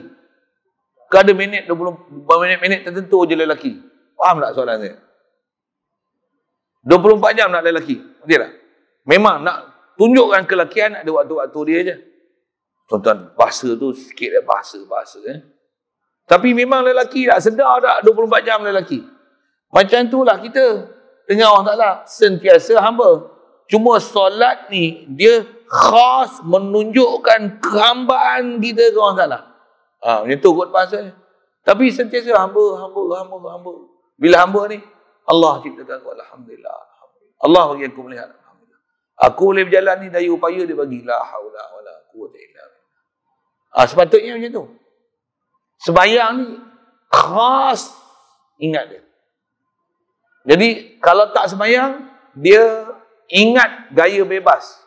Ke ada minit 20 minit tertentu je lelaki? Faham tak soalan saya? 24 jam nak lelaki? Betul tak? Memang nak tunjukkan kelakian ada waktu-waktu dia je. Tuan-tuan, bahasa tu sikit bahasa. Tapi memang lelaki tak sedar tak 24 jam lelaki. Macam itulah kita dengan Allah Ta'ala sentiasa hamba. Cuma solat ni dia khas menunjukkan kehambaan kita ke Allah Ta'ala. Macam tu kot bahasa. Tapi sentiasa hamba. Bila hamba ni, Allah ciptakan aku, Alhamdulillah. Allah bagi aku melihat, Alhamdulillah. Aku boleh berjalan ni, daya upaya dia bagi. La haula wala quwwata illa billah. Sepatutnya macam tu. Sembahyang ni khas ingat dia. Jadi kalau tak sembahyang, dia ingat gaya bebas.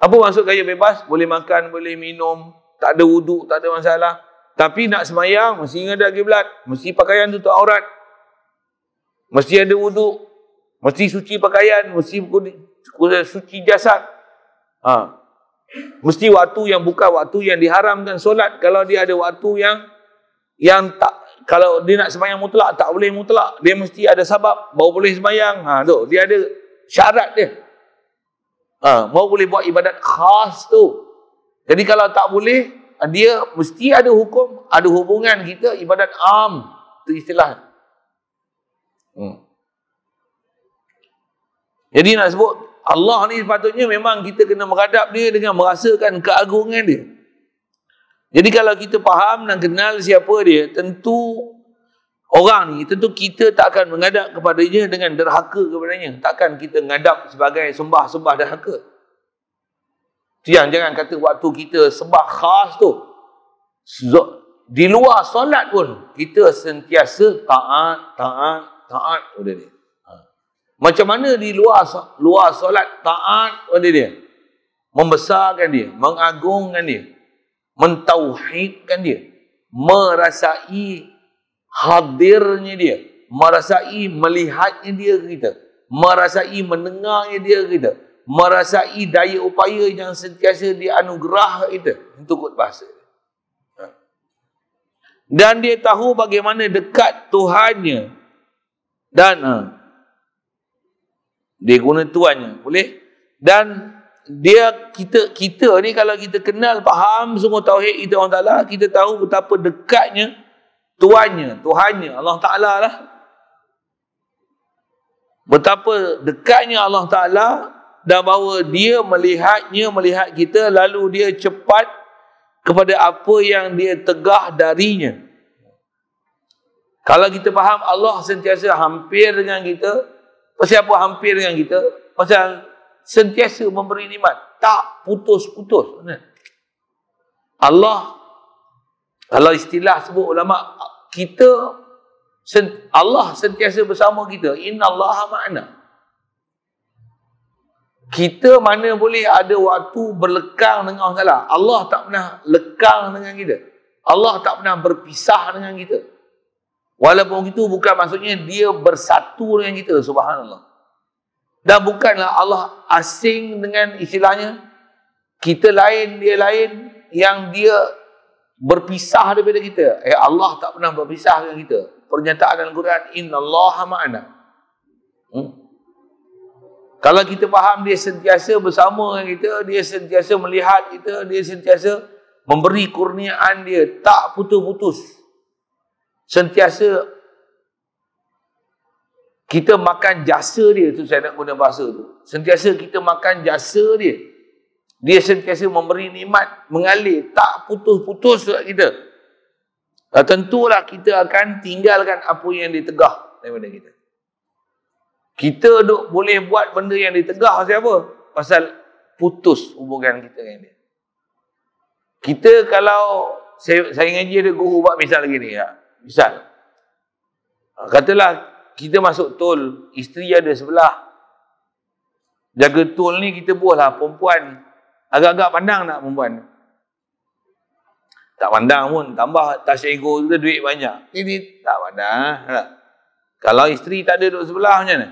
Apa maksud gaya bebas? Boleh makan, boleh minum, tak ada wuduk, tak ada masalah. Tapi nak sembahyang, mesti ingat kiblat, mesti pakaian tutup aurat, mesti ada wuduk, mesti suci pakaian, mesti suci jasad. Mesti waktu yang bukan waktu yang diharamkan solat. Kalau dia ada waktu yang tak, kalau dia nak sembahyang mutlak, tak boleh mutlak. Dia mesti ada sebab baru boleh sembahyang. Tu, dia ada syarat dia. Baru boleh buat ibadat khas tu. Jadi kalau tak boleh, dia mesti ada hukum, ada hubungan kita ibadat am. Itu istilah. Jadi nak sebut Allah ni sepatutnya memang kita kena menghadap dia dengan merasakan keagungan dia. Jadi kalau kita faham dan kenal siapa dia, tentu Orang ni tentu kita tak akan menghadap kepadanya dengan derhaka kepadanya. Takkan kita menghadap sebagai sembah-sembah derhaka. Jangan kata waktu kita sembah khas tu, di luar solat pun kita sentiasa taat pada dia. Macam mana di luar solat taat pada dia? Membesarkan dia, mengagungkan dia, mentauhidkan dia, merasai hadirnya dia, merasai melihatnya dia ke kita, merasai mendengarnya dia ke kita, merasai daya upaya yang sentiasa dianugerah kita. Itu kot bahasa. Dan dia tahu bagaimana dekat Tuhannya. Dan dia guna tuannya, boleh? Dan kita ni kalau kita kenal, faham semua tauhid kita Allah Ta'ala, kita tahu betapa dekatnya Tuhannya, Allah Ta'ala lah. Betapa dekatnya Allah Ta'ala, dan bahawa dia melihat kita, lalu dia cepat kepada apa yang dia tegah darinya. Kalau kita faham Allah sentiasa hampir dengan kita, pasal apa hampir dengan kita? Pasal sentiasa memberi nikmat, tak putus-putus. Allah, kalau istilah sebut ulama, Allah sentiasa bersama kita. Innallaha ma'ana. Kita mana boleh ada waktu berlekang dengan Allah Ta'ala. Allah tak pernah lekang dengan kita. Allah tak pernah berpisah dengan kita. Walaupun itu bukan maksudnya dia bersatu dengan kita. Subhanallah. Dan bukanlah Allah asing dengan istilahnya kita lain, dia lain, yang dia berpisah daripada kita. Allah tak pernah berpisah dengan kita. Pernyataan dalam Quran, innallaha ma'ana. Kalau kita faham dia sentiasa bersama dengan kita, dia sentiasa melihat kita, dia sentiasa memberi kurniaan dia, tak putus-putus. Sentiasa kita makan jasa dia, tu saya nak guna bahasa tu. Sentiasa kita makan jasa dia. Dia sentiasa memberi nikmat, mengalir, tak putus-putus dekat kita. Tentulah kita akan tinggalkan apa yang ditegah daripada kita. Kita boleh buat benda yang ditegah pasal apa? Pasal putus hubungan kita dengan dia. Kita kalau, saya ngaji ada guru buat misal lagi ni. Misal, katalah kita masuk tol, isteri ada sebelah. Jaga tol ni kita buatlah perempuan. Agak-agak pandang tak perempuan? Tak pandang pun. Tambah touch ego kita duit banyak. Ini tak pandang. Kalau isteri tak ada duduk sebelah macam mana?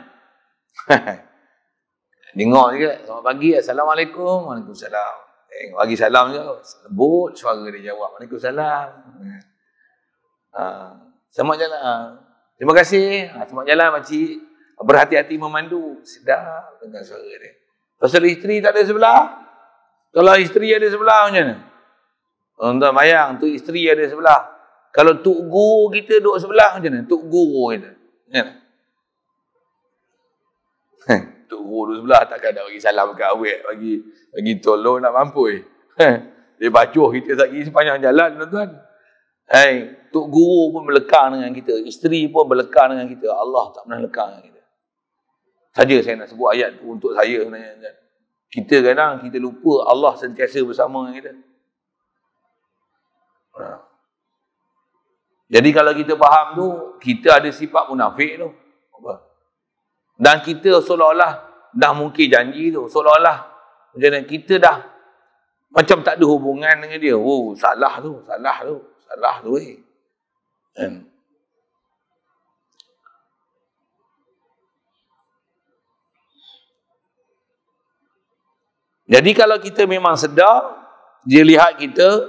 Dengar juga. Selamat pagi. Assalamualaikum. Waalaikumsalam. Bagi salam je. Lembut suara dia jawab. Waalaikumsalam. Selamat jalan. Terima kasih. Selamat jalan makcik. Berhati-hati memandu. Sedap dengan suara dia. Pasal isteri tak ada sebelah. Kalau isteri ada sebelah macam mana? Tuan bayang, tu isteri ada sebelah. Kalau tuk guru kita duduk sebelah macam mana? Tuk guru kita. Macam mana? Tuk guru duduk sebelah takkan nak bagi salam kat awet, bagi tolong nak mampu. Dia bacuh kita lagi sepanjang jalan, tuan-tuan. Tuk guru pun berlekang dengan kita. Isteri pun berlekang dengan kita. Allah tak pernah lekang dengan kita. Saja saya nak sebut ayat tu untuk saya sebenarnya. Kita kadang kita lupa Allah sentiasa bersama dengan kita. Jadi kalau kita faham tu, kita ada sifat munafik tu. Dan kita seolah-olah dah mungkin janji tu. Seolah-olah macam mana kita dah macam tak ada hubungan dengan dia. Oh, salah tu. Jadi kalau kita memang sedar, dia lihat kita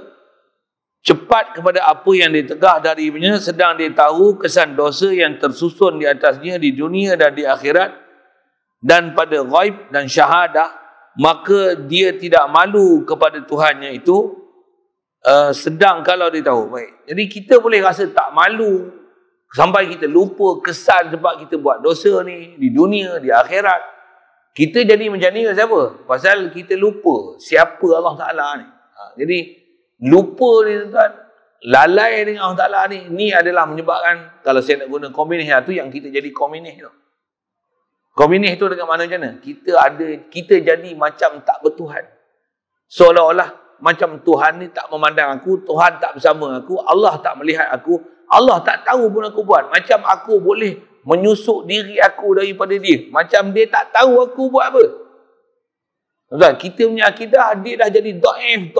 cepat kepada apa yang ditegah darinya, sedang dia tahu kesan dosa yang tersusun di atasnya di dunia dan di akhirat, dan pada ghaib dan syahadah, maka dia tidak malu kepada Tuhannya itu, sedang kalau dia tahu. Baik. Jadi kita boleh rasa tak malu sampai kita lupa kesan sebab kita buat dosa ni di dunia, di akhirat. Kita jadi macam ni siapa? Pasal kita lupa siapa Allah Ta'ala ni. Jadi lupa ni tuan, lalai dengan Allah Ta'ala ni adalah menyebabkan, kalau saya nak guna komunis tu, yang kita jadi komunis tu. Komunis tu dengan mana macam mana? Kita jadi macam tak bertuhan. Seolah-olah macam Tuhan ni tak memandang aku, Tuhan tak bersama aku, Allah tak melihat aku, Allah tak tahu pun aku buat. Macam aku boleh menyusuk diri aku daripada dia. Macam dia tak tahu aku buat apa. Tuan, kita punya akidah, dia dah jadi daif,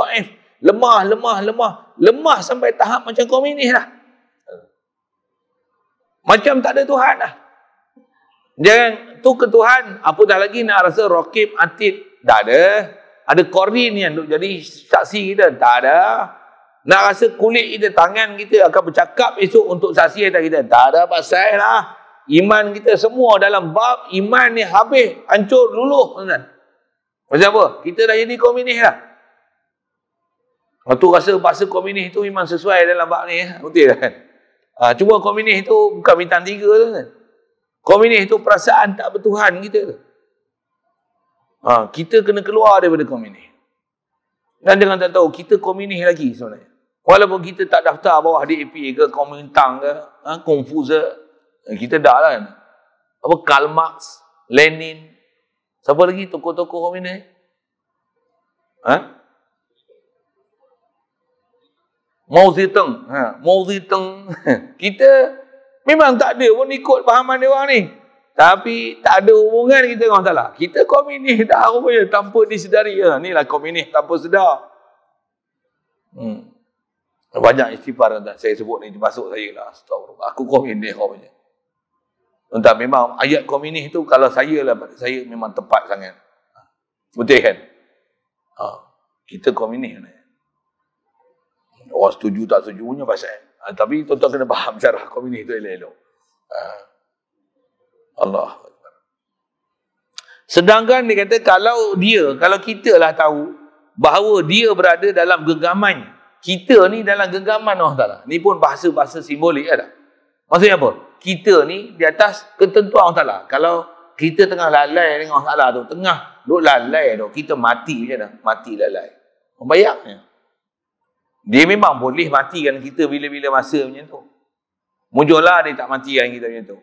lemah sampai tahap macam komunis lah. Macam tak ada Tuhan lah. Jangan tu ke Tuhan, apa dah lagi nak rasa Raqib, Atid, tak ada. Ada Qarin yang duk jadi saksi kita, tak ada. Nak rasa kulit kita, tangan kita akan bercakap esok untuk saksi atas kita, tak ada pasal lah. Iman kita semua dalam bab iman ni habis, hancur dulu. Macam apa? Kita dah jadi komunis lah. Tu rasa bahasa komunis tu memang sesuai dalam bab ni, betul kan? Cuma komunis tu bukan bintang 3 tu kan. Komunis tu perasaan tak bertuhan kita tu. Kita kena keluar daripada komunis. Dan jangan tak tahu, kita komunis lagi sebenarnya. Walaupun kita tak daftar bawah DAP ke, Komintang ke, Confucius, kita dah lah kan. Apa, Karl Marx, Lenin, siapa lagi tokoh-tokoh komunis? Mao Zedong. Kita memang tak ada pun ikut fahaman dia orang ni. Tapi tak ada hubungan kita dengan Allah Ta'ala. Kita komunis dah rupanya tanpa disedari. Inilah komunis tanpa sedar. Banyak istighfar saya sebut ni, termasuk saya lah. Astagfirullah. Aku komunis rupanya. Entah, memang ayat komunis tu kalau saya lah, pada saya memang tepat sangat. Betul kan? Kita komunis ni. Orang setuju tak setuju punya pasal. Tapi tuan-tuan kena faham cara komunis tu elok-elok. Allah. Sedangkan dia kata kalau kita lah tahu bahawa dia berada dalam genggaman, kita ni dalam genggaman Allah Ta'ala. Ni pun bahasa-bahasa simbolik ada. Maksudnya apa? Kita ni di atas ketentuan Allah Ta'ala. Kalau kita tengah lalai dengan Allah Ta'ala tu, tengah duk lalai tu, kita mati je dah. Mati lalai. Membayangnya. Dia memang boleh matikan kita bila-bila masa macam tu. Mujurlah dia tak matikan kita macam tu.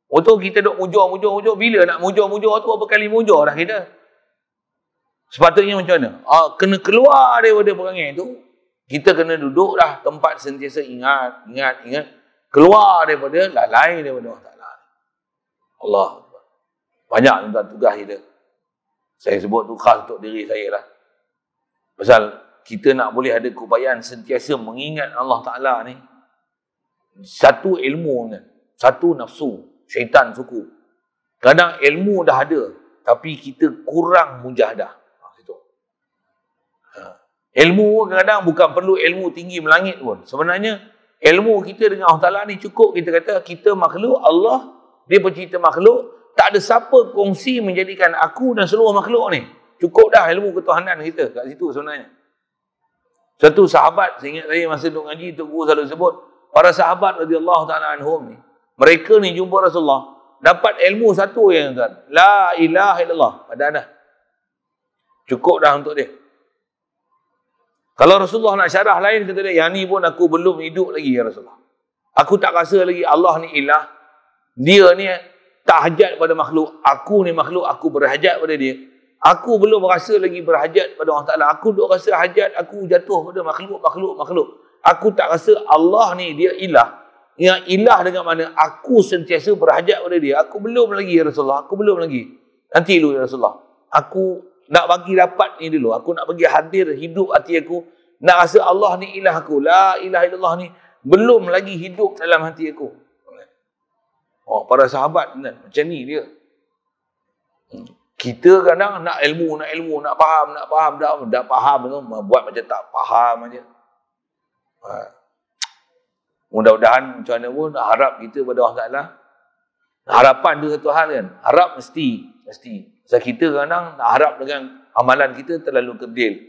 Untuk kita duk mujur. Bila nak mujur tu, berapa kali mujur dah kita. Sepatutnya macam mana? Kena keluar daripada perangai tu. Kita kena duduk dah tempat sentiasa ingat. Keluar daripada, lalai daripada Allah Ta'ala. Allah. Banyak tentang tugas kita. Saya sebut tu khas untuk diri saya lah. Pasal kita nak boleh ada keupayaan sentiasa mengingat Allah Ta'ala ni. Satu ilmu kan. Satu nafsu. Syaitan suku. Kadang ilmu dah ada. Tapi kita kurang mujahadah. Ilmu kadang bukan perlu ilmu tinggi melangit pun. Sebenarnya ilmu kita dengan Allah Ta'ala ni cukup. Kita kata kita makhluk. Allah dia pencipta makhluk. Tak ada siapa kongsi menjadikan aku dan seluruh makhluk ni. Cukup dah ilmu ketuhanan kita kat situ sebenarnya. Satu sahabat, saya ingat saya masa duduk ngaji, Tok Guru selalu sebut, para sahabat radhiyallahu ta'ala anhum ni, mereka ni jumpa Rasulullah, dapat ilmu satu yang tuan, la ilaha illallah, pada dah. Cukup dah untuk dia. Kalau Rasulullah nak syarah lain, kata dia, yang ni pun aku belum hidup lagi ya Rasulullah. Aku tak rasa lagi Allah ni ilah. Dia ni tak hajat pada makhluk. Aku ni makhluk, aku berhajat pada dia. Aku belum rasa lagi berhajat pada Allah Ta'ala. Aku duk rasa hajat, aku jatuh pada makhluk. Aku tak rasa Allah ni dia ilah. Yang ilah dengan mana aku sentiasa berhajat pada dia. Aku belum lagi ya Rasulullah. Aku belum lagi. Nanti dulu ya Rasulullah. Aku nak bagi dapat ni dulu. Aku nak bagi hadir hidup hati aku. Nak rasa Allah ni ilah aku. La ilaha illallah ni belum lagi hidup dalam hati aku. Para sahabat macam ni dia. Kita kadang nak ilmu, nak faham, dah faham tu, buat macam tak faham aja. Mudah-mudahan macam mana pun harap kita pada Allah Ta'ala. Harapan tu satu hal kan. Harap mesti. Sebab kita kadang nak harap dengan amalan kita terlalu kerdil.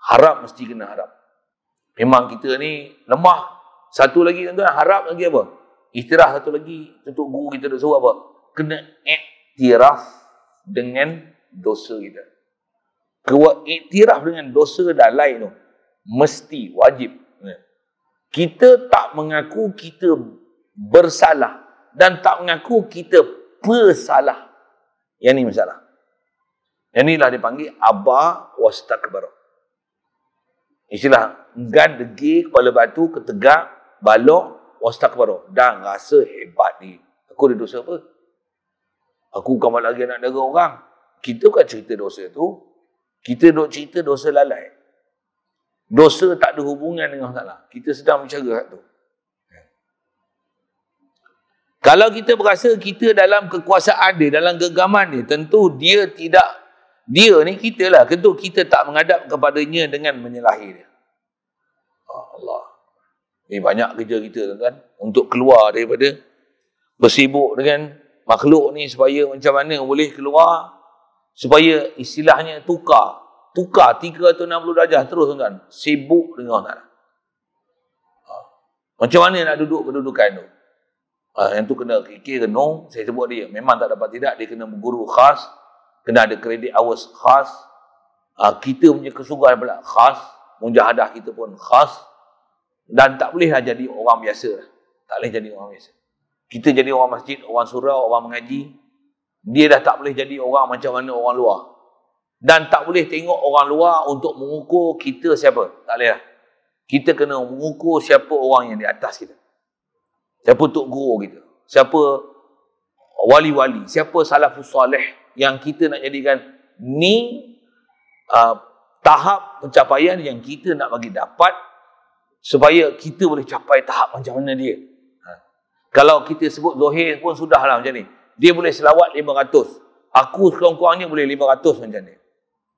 Harap mesti kena harap. Memang kita ni lemah. Satu lagi tuan-tuan, harap lagi apa? Istirah satu lagi. Untuk guru kita dah suruh apa? Kena iktiraf dengan dosa kita. Iktiraf dengan dosa dah lain tu. Mesti, wajib. Kita tak mengaku kita bersalah dan tak mengaku kita bersalah. Yang ni masalah. Yang inilah dipanggil aba wastakbara. Istilah enggan degil kepala batu ketegak balok wastakbara dan rasa hebat ni. Aku ada dosa apa? Aku bukan lagi anak negara orang. Kita bukan cerita dosa tu. Kita duk cerita dosa lalai. Dosa tak ada hubungan dengan masalah. Kita sedang bicara kat tu. Kalau kita berasa kita dalam kekuasaan dia, dalam genggaman dia, tentu dia tidak, dia ni kita lah. Tentu kita tak menghadap kepadanya dengan menyalahi dia. Allah. Ini banyak kerja kita tuan-tuan. Untuk keluar daripada bersibuk dengan makhluk ni supaya macam mana boleh keluar, supaya istilahnya tukar 360 darjah terus tuan-tuan. Sibuk dengan Allah. Macam mana nak duduk kedudukan tu? Yang tu kena kira no, saya sebut dia. Memang tak dapat tidak, dia kena berguru khas, kena ada kredit hours khas. Kita punya kesungguhan pula khas, mujahadah kita pun khas. Dan tak bolehlah jadi orang biasa. Tak boleh jadi orang biasa. Kita jadi orang masjid, orang surau, orang mengaji. Dia dah tak boleh jadi orang macam mana orang luar. Dan tak boleh tengok orang luar untuk mengukur kita siapa. Tak boleh lah. Kita kena mengukur siapa orang yang di atas kita. Siapa Tok Guru kita. Siapa wali-wali. Siapa salafus salih yang kita nak jadikan ni tahap pencapaian yang kita nak bagi dapat supaya kita boleh capai tahap macam mana dia. Kalau kita sebut Zohir pun sudahlah macam ni. Dia boleh selawat 500. Aku sekurang-kurangnya boleh 500 macam ni.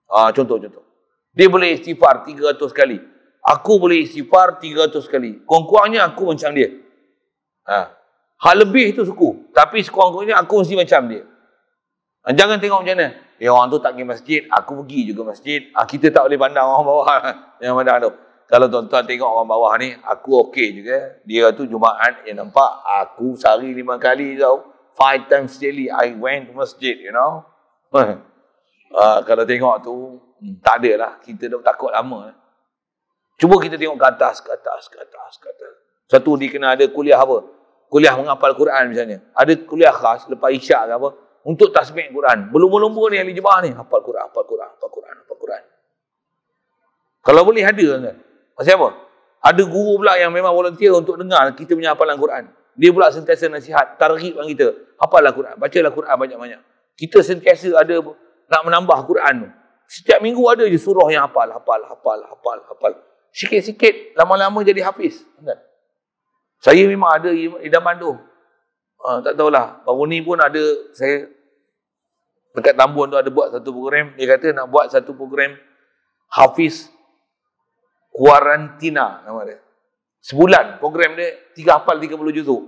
Contoh-contoh. Dia boleh istighfar 300 kali. Aku boleh istighfar 300 kali. Kurang-kurangnya aku macam dia. Hal lebih tu suku. Tapi sekurang-kurangnya aku mesti macam dia. Jangan tengok macam mana. Orang tu tak pergi masjid, aku pergi juga masjid. Kita tak boleh pandang orang bawah. Yang pandang tu. Kalau tuan-tuan tengok orang bawah ni, aku okey juga. Dia tu Jumaat yang nampak aku sehari 5 kali tau. 5 times daily I went to masjid, you know. Kalau tengok tu, tak ada lah. Kita dah takut lama. Cuba kita tengok ke atas. Satu dia kena ada kuliah apa? Kuliah menghafal Quran misalnya. Ada kuliah khas lepas isyak ke apa? Untuk tasbih Quran. Berlumba-lumba ni ahli jemaah ni. Hafal Quran. Kalau boleh ada kan? Pasal apa? Ada guru pula yang memang volunteer untuk dengar kita punya hafalan Quran. Dia pula sentiasa nasihat, targhib kita. Hafallah Quran. Bacalah Quran banyak-banyak. Kita sentiasa ada nak menambah Quran tu. Setiap minggu ada je surah yang hafal. Sikit-sikit lama-lama jadi hafiz. Kan? Saya memang ada idaman tu. Tak tahulah. Baru ni pun ada, saya dekat Tambun tu ada buat satu program. Dia kata nak buat satu program hafiz kuarantina nama dia. Sebulan program dia 30 juzuk.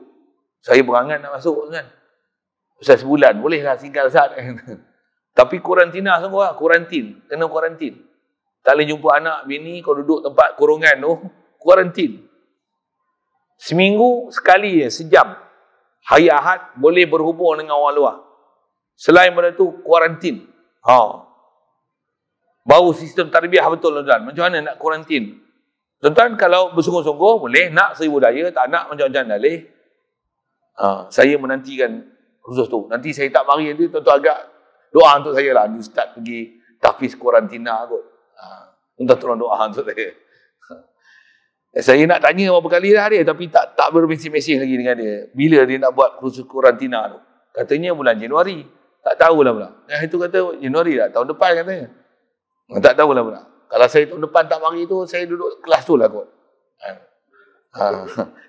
Saya berangan nak masuk kan. Pasal sebulan bolehlah singkat Ustaz. Tapi kuarantina sungguh lah, kena kuarantin. Tak boleh jumpa anak bini kau duduk tempat kurungan tu, kuarantin. Seminggu sekali sejam. Hari Ahad boleh berhubung dengan orang luar. Selain pada tu kuarantin. Baru sistem tarbiyah betul tuan-tuan. Macam mana nak kuarantin? Tuan-tuan kalau bersungguh-sungguh boleh, nak seribu daya, tak nak macam-macam boleh. Saya menantikan khusus tu. Nanti saya tak mari nanti tuan-tuan agak doa untuk saya lah. Ustaz pergi tahfiz kuarantina kot. Tuan-tuan tolong doa untuk saya. Saya nak tanya berapa kali dah dia, tapi tak bermesej-mesej lagi dengan dia. Bila dia nak buat kursus kuarantina tu? Katanya bulan Januari. Tak tahulah pula. Itu kata Januari dah, tahun depan katanya. Tak tahulah pula. Kalau saya tahun depan tak mari tu, saya duduk kelas tu lah kot.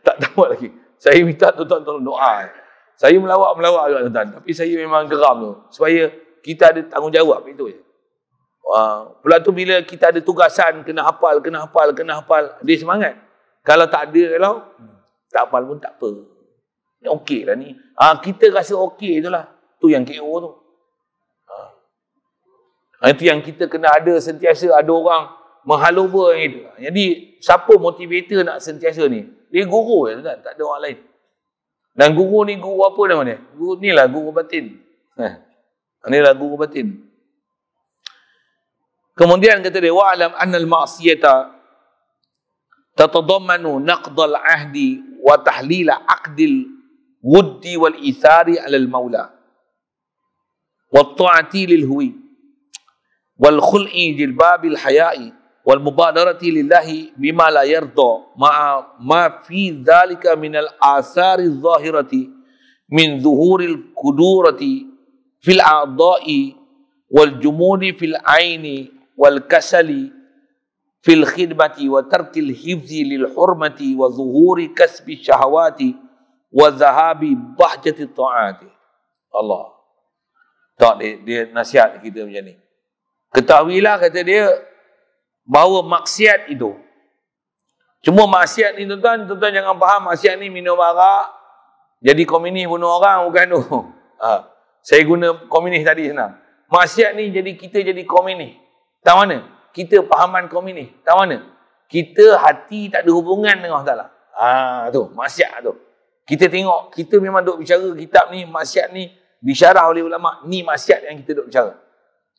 Tak tahu lagi. Saya minta tuan-tuan tolong doa. Saya melawak juga tuan-tuan. Tapi saya memang geram tu. Supaya kita ada tanggungjawab itu je. Pula tu bila kita ada tugasan, kena hafal. Dia semangat. Kalau tak ada, kalau tak hafal pun tak apa. Okey lah ni. Kita rasa okey itulah. Tu yang KO tu. Itu yang kita kena ada sentiasa ada orang menghaluba yang itu. Jadi siapa motivator nak sentiasa ni? Dia guru je kan, tak ada orang lain. Dan guru ni guru apa nama dia? Guru ni lah guru batin. Inilah guru batin. Kemudian kata dia wa'lam annal ma'siyata tatadammanu naqdal ahdi wa tahlila aqdil wuddi wal ithari 'ala al maula wa ta'ati lil huwi wal khul'i lil babil haya'i wal mubadarati lillahi bima la yarda ma fi dhalika min al athari adh-dhahirati min dhuhuril kudurati fil a'dha'i wal jumudi fil aini wal kasali fil khidmati wa tarkil hifzi lil hurmati wa zuhuri kasbi syahawati wa zahabi bahjati ta'ati. Allah. Tak, dia nasihat kita macam ni. Ketahuilah, kata dia, bahawa maksiat itu, cuma maksiat ni tuan-tuan jangan faham maksiat ni minum arak, jadi komunis bunuh orang, bukan tu. Saya guna komunis tadi senang. Maksiat ni jadi kita jadi komunis. Tahu mana? Kita fahaman komunis. Tahu mana? Kita hati tak ada hubungan dengan Allah Ta'ala. Tu, maksiat tu. Kita tengok, kita memang duk bicara kitab ni, maksiat ni, disyarah oleh ulama, ni maksiat yang kita duk bicara.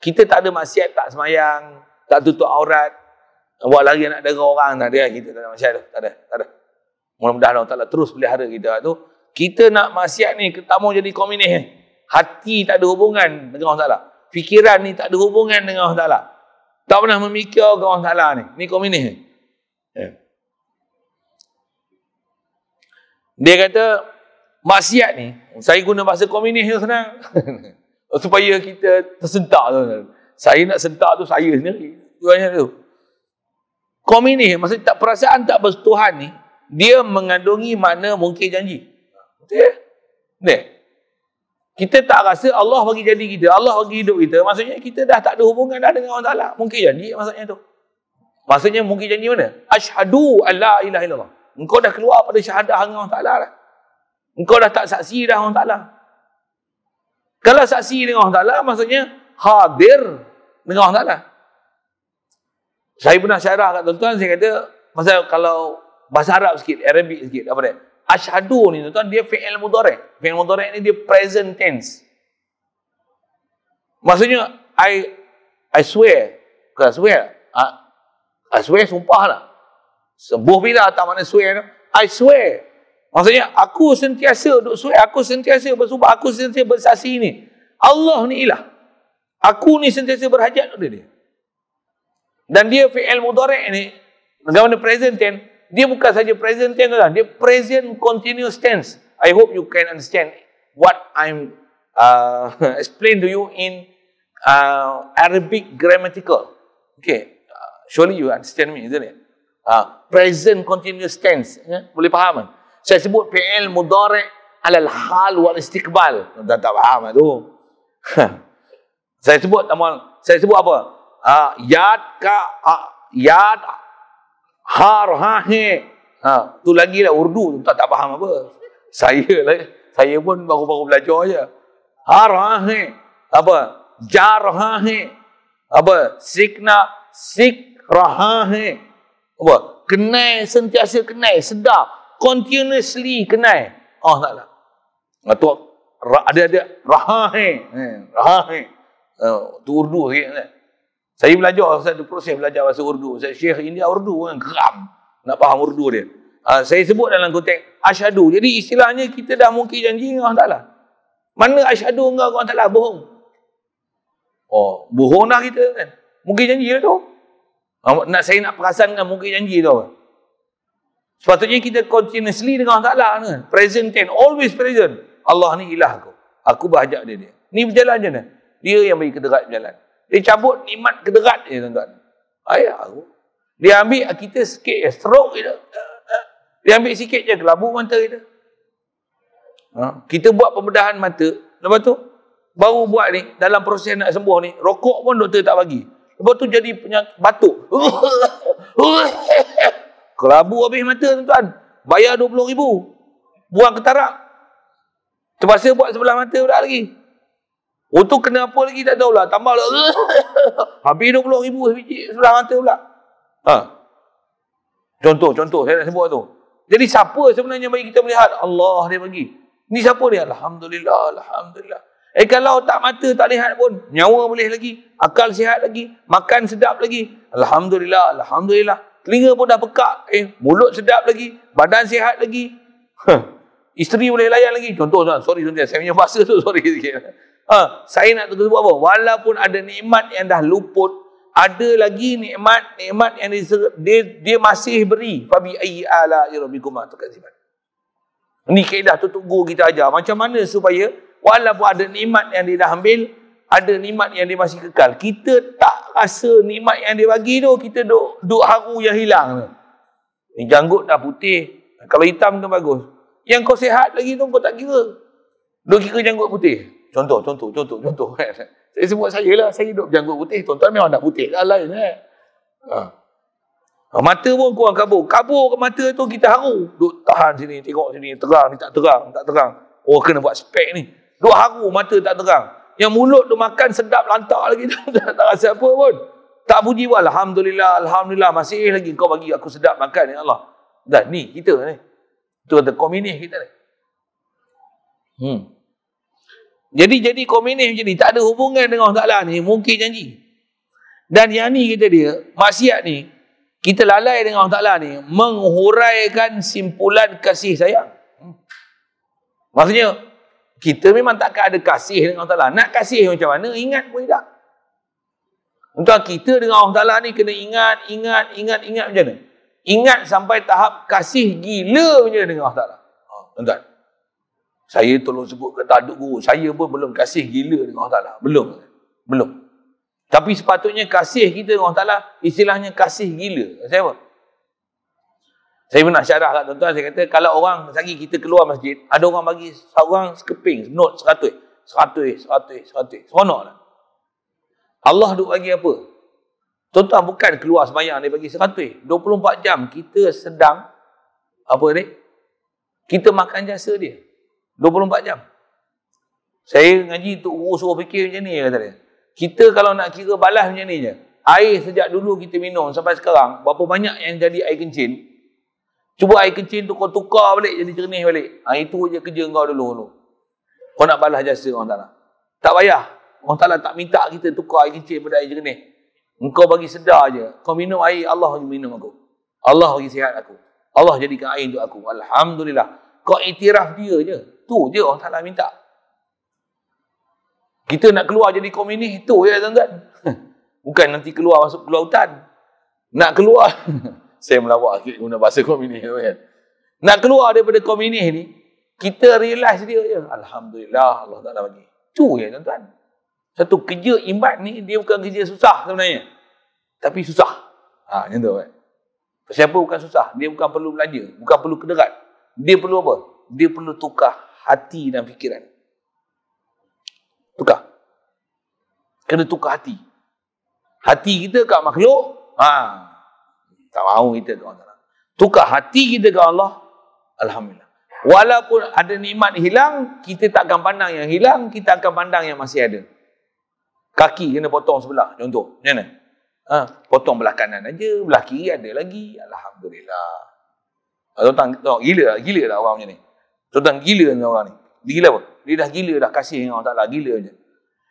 Kita tak ada maksiat, tak semayang, tak tutup aurat, buat lari nak dera orang, tak ada. Kita tak ada maksiat tu. Tak ada. Mudah-mudahan Allah Ta'ala terus pelihara kita tu. Kita nak maksiat ni, tak mau jadi komunis. Hati tak ada hubungan dengan Allah Ta'ala. Fikiran ni tak ada hubungan dengan Allah Ta'ala. Tak pernah memikirkan Allah Ta'ala ni. Ni komunis. Dia kata, maksiat ni, saya guna bahasa komunis tu senang. Supaya kita tersentak tu. Saya nak sentak tu saya sendiri. Tu. Komunis, maksudnya tak perasaan tak bertuhan ni, dia mengandungi makna mungkir janji. Betul? Betul? Kita tak rasa Allah bagi jadi kita, Allah bagi hidup kita, maksudnya kita dah tak ada hubungan dah dengan Allah Ta'ala. Mungkir janji maksudnya tu. Maksudnya mungkir janji mana? Asyhadu an la ilaha illallah. Engkau dah keluar pada syahadah dengan Allah Ta'ala dah. Engkau dah tak saksi dah Allah Ta'ala. Kalau saksi dengan Allah Ta'ala, maksudnya hadir dengan Allah Ta'ala. Saya pernah syarah kat tuan-tuan, saya kata, pasal kalau bahasa Arab sikit, Arabic sikit, apa dia? Asyhadu ni tuan-tuan, dia fi'il mudhari'. Fi'il mudhari' ni dia present tense. Maksudnya, I swear. Bukan swear. I swear sumpah lah. Sebuah bila tak makna swear tu. I swear. Maksudnya, aku sentiasa duk swear. Aku sentiasa bersumpah. Aku sentiasa bersaksi ni. Allah ni ilah. Aku ni sentiasa berhajat pada dia. Dan dia fi'il mudhari' ni, bagaimana present tense, dia bukan saja present tense lah. Dia present continuous tense. I hope you can understand what I'm explain to you in Arabic grammatical. Okay. Surely you understand me, isn't it? Present continuous tense. Boleh faham kan? Saya sebut fi'il mudhari' alal hal wal istiqbal. Tak faham tu. Saya sebut apa? Yad har ha he. Tu lagi lah urdu, tak faham apa. Saya pun baru belajar aja. Har ha he. Apa? Jar ha he. Apa? Sik ra he. Apa? Kenai, sentiasa kenai, sedar, continuously kenai. Taklah. Tu ada rahahe. Tu urdu sikit kan. Saya belajar, satu proses belajar bahasa Urdu. Saya Syekh India Urdu kan, geram nak faham Urdu dia. Saya sebut dalam konteks asyhadu. Jadi istilahnya kita dah mungkir janji dengan Allah Ta'ala. Mana asyhadu dengan Allah Ta'ala? Bohong. Bohong dah kita kan. Mungkir janji lah tu. Saya nak perasankan mungkir janji tu. Sepatutnya kita continuously dengan Allah Ta'ala kan. Present tense, always present. Allah ni ilah aku. Aku berhajat dia. Ni berjalan je ni. Dia yang bagi kederat berjalan. Dia cabut nikmat kederat je tuan-tuan. Aku. Dia ambil kita sikit stroke je. Dia ambil sikit je kelabu mata kita. Kita buat pembedahan mata. Lepas tu baru buat ni dalam proses nak sembuh ni, rokok pun doktor tak bagi. Lepas tu jadi penyakit batuk. Kelabu habis mata tuan-tuan. Bayar 20,000. Buang ketarak. Terpaksa buat sebelah mata pula lagi. Untuk kena apa lagi tak tahulah. Tambah lah. Habis 20,000 sebiji sebelah mata pula. Contoh saya nak sebut tu. Jadi siapa sebenarnya bagi kita melihat? Allah dia bagi. Ni siapa dia? Alhamdulillah. Kalau tak mata tak lihat pun, nyawa boleh lagi, akal sihat lagi, makan sedap lagi. Alhamdulillah. Telinga pun dah pekak. Mulut sedap lagi. Badan sihat lagi. Isteri boleh layan lagi. Contoh, sorry, saya punya bahasa tu, sorry sikit. Saya nak buat apa? Walaupun ada nikmat yang dah luput, ada lagi nikmat yang dia masih beri. Fabi ayyi ala'i rabbikuma tukadziban. Ini kaedah tu guru kita ajar. Macam mana supaya walaupun ada nikmat yang dia dah ambil, ada nikmat yang dia masih kekal. Kita tak rasa nikmat yang dia bagi tu, kita duk haru yang hilang tu. Ni janggut dah putih. Kalau hitam tu bagus. Yang kau sihat lagi tu kau tak kira. Duk kira janggut putih. Contoh. Saya sebut saya lah. Saya duk janggut putih. Tuan-tuan memang dah putih lah lain. Mata pun kurang kabur. Kabur ke mata tu kita haru. Duk tahan sini, tengok sini. Terang, ni tak terang. Oh, kena buat spek ni. Duk haru, mata tak terang. Yang mulut tu makan sedap lantak lagi. tak rasa apa pun. Tak puji pun. Alhamdulillah. Masih lagi kau bagi aku sedap makan. Ya Allah. Dan ni kita ni. Itu kata komunis kita ni. Jadi komunis macam ni. Tak ada hubungan dengan Allah Ta'ala ni. Mungkin janji. Dan yang ni kita dia. Maksiat ni. Kita lalai dengan Allah Ta'ala ni. Menghuraikan simpulan kasih sayang. Maksudnya. Kita memang takkan ada kasih dengan Allah Ta'ala. Nak kasih macam mana? Ingat pun tak. Untuk kita dengan Allah Ta'ala ni kena ingat macam mana? Ingat sampai tahap kasih gila macam mana dengan Allah Ta'ala. Tuan-tuan. Saya tolong sebut ke taduk guru. Saya pun belum kasih gila dengan Allah Ta'ala. Belum. Tapi sepatutnya kasih kita dengan Allah Ta'ala istilahnya kasih gila. Saya apa? Saya pernah syarah kat tuan-tuan, saya kata, kalau orang, lagi kita keluar masjid, ada orang bagi seorang sekeping, note 100. Seronok lah. Allah duk bagi apa? Tuan-tuan bukan keluar sembahyang, dia bagi 100. 24 jam, kita sedang, apa ni? Kita makan jasa dia. 24 jam. Saya ngaji untuk guru suruh fikir macam ni, kata dia. Kita kalau nak kira balas macam ni je. Air sejak dulu kita minum sampai sekarang, berapa banyak yang jadi air kencing? Cuba air kencing tu kau tukar balik jadi jernih balik. Itu je kerja kau dulu. Kau nak balas jasa orang Ta'ala. Tak payah. Orang Ta'ala tak minta kita tukar air kencing pada air jernih. Engkau bagi sedar je. Kau minum air, Allah bagi minum aku. Allah bagi sihat aku. Allah jadikan air untuk aku. Alhamdulillah. Kau iktiraf dia je. Tu je orang Ta'ala minta. Kita nak keluar jadi komunis, tu je tuan-tuan. Bukan nanti keluar masuk keluar hutan. Nak keluar... Saya melawak sikit guna bahasa komunis tu kan. Nak keluar daripada komunis ni, kita realise dia je. Alhamdulillah Allah Ta'ala bagi. Tu je tuan-tuan. Satu kerja iman ni, dia bukan kerja susah sebenarnya. Tapi susah. Macam tu kan. Siapa bukan susah? Dia bukan perlu belanja. Bukan perlu kederat. Dia perlu apa? Dia perlu tukar hati dan fikiran. Tukar. Kena tukar hati. Hati kita kat makhluk, tak mahu kita ke Allah. Tukar hati kita ke Allah, alhamdulillah. Walaupun ada nikmat hilang, kita tak akan pandang yang hilang, kita akan pandang yang masih ada. Kaki kena potong sebelah, contoh. Macam mana? Potong belah kanan aja, belah kiri ada lagi, alhamdulillah. Tuan-tuan, gila dah orang macam ni. Tuan-tuan, gila orang ni. Dia gila apa? Dia dah gila dah kasih dengan Allah Ta'ala, gila je.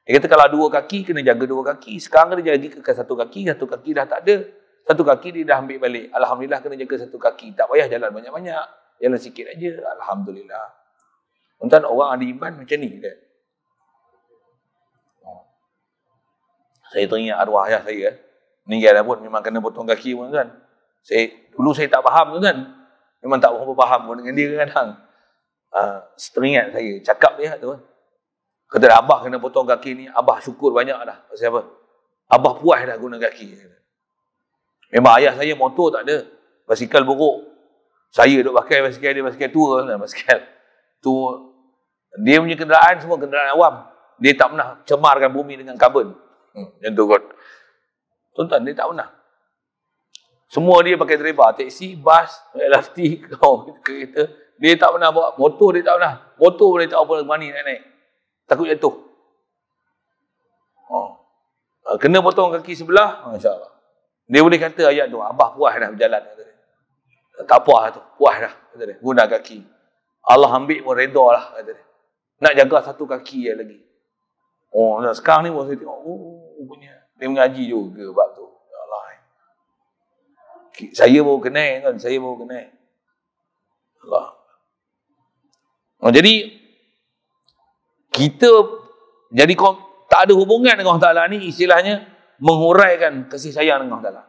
Dia kata kalau 2 kaki, kena jaga 2 kaki. Sekarang kena jaga ke 1 kaki dah tak ada. 1 kaki dia dah ambil balik. Alhamdulillah kena jaga 1 kaki. Tak payah jalan banyak-banyak. Jalan sikit aja. Alhamdulillah. Tuan-tuan, orang ada iman macam ni. Kan? Saya teringat arwah ayah saya. Meninggal dah pun memang kena potong kaki pun tuan. Dulu saya tak faham tuan. Memang tak berapa faham pun dengan dia kadang. Teringat saya. Cakap dia tu. Kata abah kena potong kaki ni. Abah syukur banyak dah. Pasal apa? Abah puas dah guna kaki. Memang ayah saya motor tak ada. Basikal buruk. Saya duk pakai basikal dia, basikal tua. Basikal tu. Dia punya kenderaan semua kenderaan awam. Dia tak pernah cemarkan bumi dengan karbon. Macam tu kot. Tuan-tuan, dia tak pernah. Semua dia pakai driver. Teksi, bas, LRT, kereta. Dia tak pernah bawa. Motor dia tak pernah. Motor pun dia tak apa mani naik-naik. Takut jatuh. Kena potong kaki sebelah. Masya Allah. Dia boleh kata ayat tu, abah puas dah berjalan. Tak puas tu, puas dah. Guna kaki. Allah ambil pun reda lah. Nak jaga 1 kaki lagi. Sekarang ni pun saya tengok, punya. Dia mengaji juga bab tu. Ya Allah. Saya baru kenal kan, saya baru kenal. Allah. Jadi kita jadi tak ada hubungan dengan Allah Ta'ala ni istilahnya menghuraikan kasih sayang dengan Allah Ta'ala.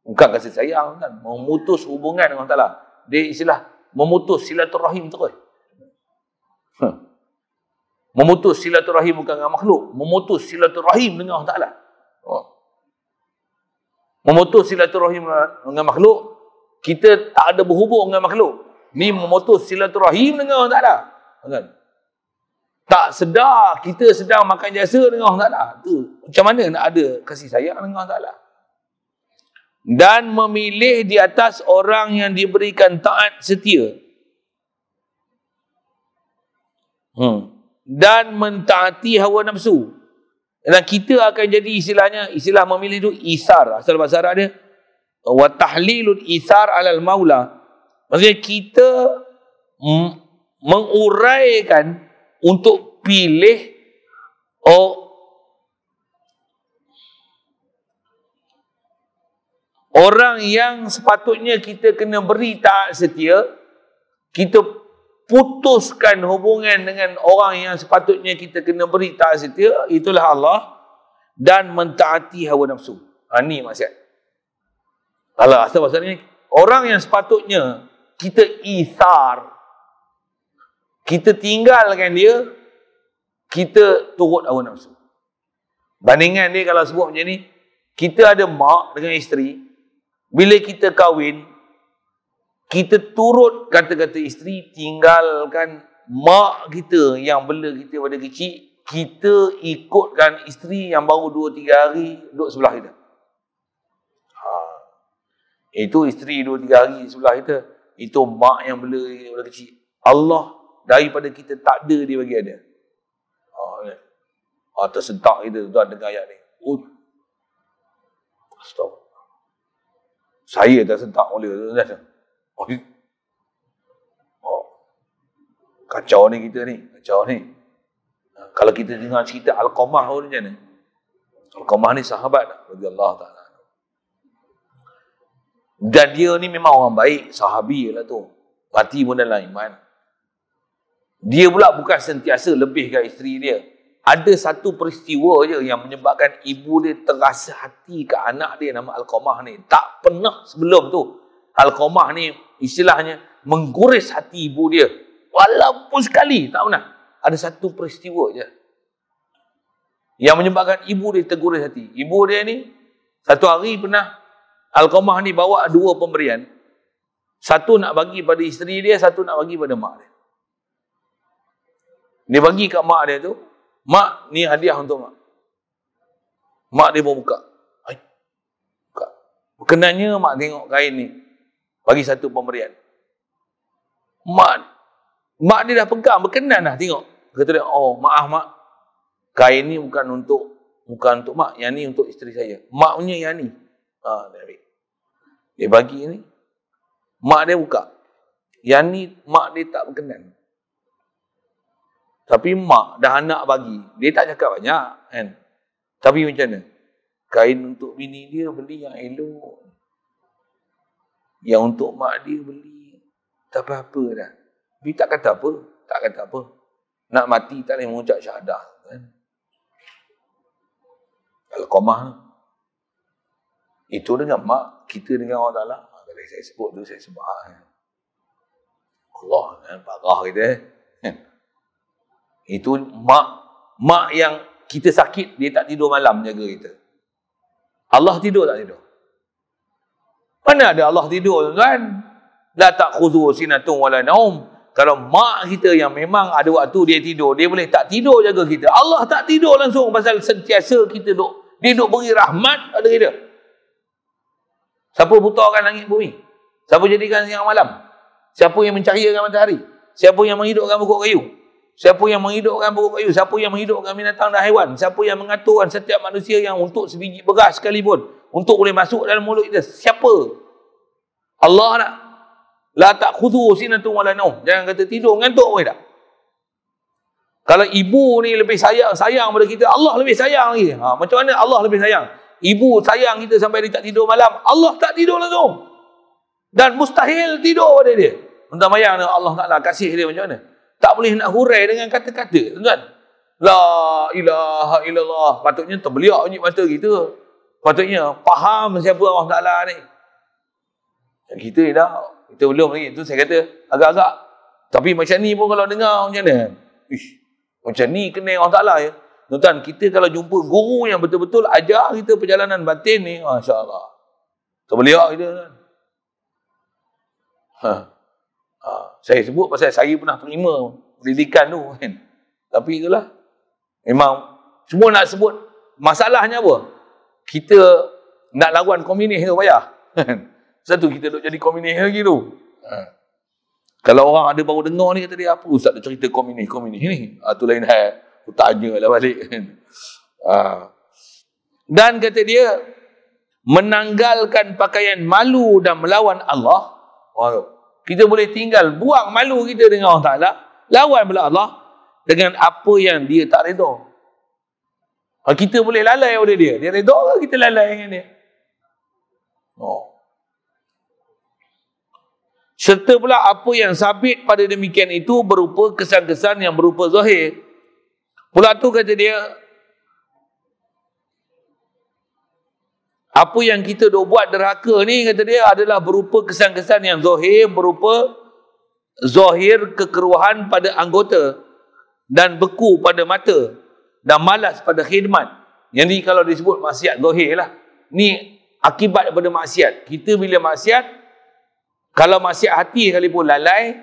Bukan kasih sayang kan, memutus hubungan dengan Allah Ta'ala. Dia istilah memutus silaturahim terus. Memutus silaturahim bukan dengan makhluk, memutus silaturahim dengan Allah Ta'ala. Memutus silaturahim dengan makhluk, kita tak ada berhubung dengan makhluk. Ni memutus silaturahim dengan Allah Ta'ala. Kan? Tak sedar kita sedang makan jasa dengan Allah Ta'ala. Tu macam mana nak ada kasih sayang dengan Allah Ta'ala? Dan memilih di atas orang yang diberikan taat setia. Dan mentaati hawa nafsu. Dan kita akan jadi istilah memilih itu isar. Asal bahasa Arab dia wa tahlilul isar alal maula. Maksudnya kita menguraikan untuk pilih orang yang sepatutnya kita kena beri taat setia, kita putuskan hubungan dengan orang yang sepatutnya kita kena beri taat setia, itulah Allah, dan mentaati hawa nafsu. Ini maksud. Allah asal bahasanya, orang yang sepatutnya kita isar, kita tinggalkan dia, kita turut hawa nafsu. Bandingan dia kalau sebut macam ni, kita ada mak dengan isteri, bila kita kahwin, kita turut kata-kata isteri, tinggalkan mak kita yang bela kita pada kecil, kita ikutkan isteri yang baru 2-3 hari duduk sebelah kita. Itu isteri 2-3 hari sebelah kita, itu mak yang bela kita pada kecil. Allah daripada kita tak ada, dia bagi ada. Tersentak kita tuan dengar ayat ni. Astagfirullah. Saya tersentak oleh tuan. Kacau ni kita ni, kacau ni. Kalau kita dengar cerita Alqamah ni macam mana? Alqamah ni sahabat radhiyallahu ta'ala. Dan dia ni memang orang baik, sahabi lah tu. Mati pun dalam iman. Dia pula bukan sentiasa lebihkan isteri dia. Ada satu peristiwa je yang menyebabkan ibu dia terasa hati ke anak dia nama Alqamah ni. Tak pernah sebelum tu Alqamah ni istilahnya mengguris hati ibu dia. Walaupun sekali, tak pernah. Ada satu peristiwa je yang menyebabkan ibu dia terguris hati. Ibu dia ni satu hari pernah Alqamah ni bawa 2 pemberian. Satu nak bagi pada isteri dia, satu nak bagi pada mak dia. Dia bagi kat mak dia tu, mak ni hadiah untuk mak. Mak dia pun buka. Buka. Berkenannya mak tengok kain ni, bagi satu pemberian. Mak dia dah pegang, berkenan dah tengok. Kata dia, oh maaf mak, kain ni bukan untuk mak, yang ni untuk isteri saya. Mak punya yang ni. Dia ambil. Dia bagi ni, mak dia buka. Yang ni mak dia tak berkenan. Tapi mak dah anak bagi, dia tak cakap banyak kan. Tapi macam mana? Kain untuk bini dia beli yang elok. Yang untuk mak dia beli tak apa-apa dah. Dia tak kata apa, tak kata apa. Nak mati tak boleh mengucap syahadah kan. Alqamah itu dengan mak, kita dengan Allah Ta'ala. Kalau saya sebut tu, saya sebut Allah kan, parah kita Itu mak yang kita sakit, dia tak tidur malam jaga kita. Allah tidur tak tidur? Mana ada Allah tidur kan? La ta'khudhu sinatun wala naum. Kalau mak kita yang memang ada waktu dia tidur, dia boleh tak tidur jaga kita. Allah tak tidur langsung pasal sentiasa kita dia duk beri rahmat pada kita. Siapa butakan langit bumi? Siapa jadikan siang malam? Siapa yang mencahayakan matahari? Siapa yang menghidupkan pokok kayu? Siapa yang menghidupkan pokok kayu? Siapa yang menghidupkan binatang dan haiwan? Siapa yang mengaturkan setiap manusia yang untuk sebiji beras sekalipun, untuk boleh masuk dalam mulut kita? Siapa? Allah nak. La ta'khudhu sinatun wala naum. Jangan kata tidur, ngantuk pun tak. Kalau ibu ni lebih sayang pada kita, Allah lebih sayang lagi. Macam mana Allah lebih sayang? Ibu sayang kita sampai dia tak tidur malam, Allah tak tidur langsung. Dan mustahil tidur pada dia. Tuan bayang Allah Ta'ala kasih dia macam mana? Tak boleh nak hurai dengan kata-kata, tuan. La ilaha illallah. Patutnya terbeliak bunyi mata kita. Patutnya faham siapa Allah Ta'ala ni. Kita ni dah. Kita belum lagi. Itu saya kata agak-agak. Tapi macam ni pun kalau dengar macam mana? Ish, macam ni kena Allah Ta'ala ya. Tuan, kita kalau jumpa guru yang betul-betul ajar kita perjalanan batin ni, Masya Allah. Terbeliak kita kan. Saya sebut pasal saya pernah terima pendidikan tu kan. Tapi itulah. Memang semua nak sebut. Masalahnya apa? Kita nak lawan komunis tu payah. Satu kita duk jadi komunis lagi tu. Kalau orang ada baru dengar ni kata dia apa ustaz dia cerita komunis ni. Tu lain hal. Aku tanyalah balik kan. Dan kata dia menanggalkan pakaian malu dan melawan Allah. Kita boleh tinggal buang malu kita dengan Allah Ta'ala, lawan pula Allah dengan apa yang dia tak redha. Kita boleh lalai oleh dia. Dia redha ke kita lalai dengan dia? Serta pula apa yang sabit pada demikian itu berupa kesan-kesan yang berupa zahir. Pula tu kata dia, apa yang kita dah buat derhaka ni, kata dia, adalah berupa kesan-kesan yang zahir, berupa zahir kekeruhan pada anggota dan beku pada mata dan malas pada khidmat. Yang ni kalau disebut maksiat zahir lah. Ni akibat daripada maksiat. Kita bila maksiat, kalau maksiat hati sekalipun lalai,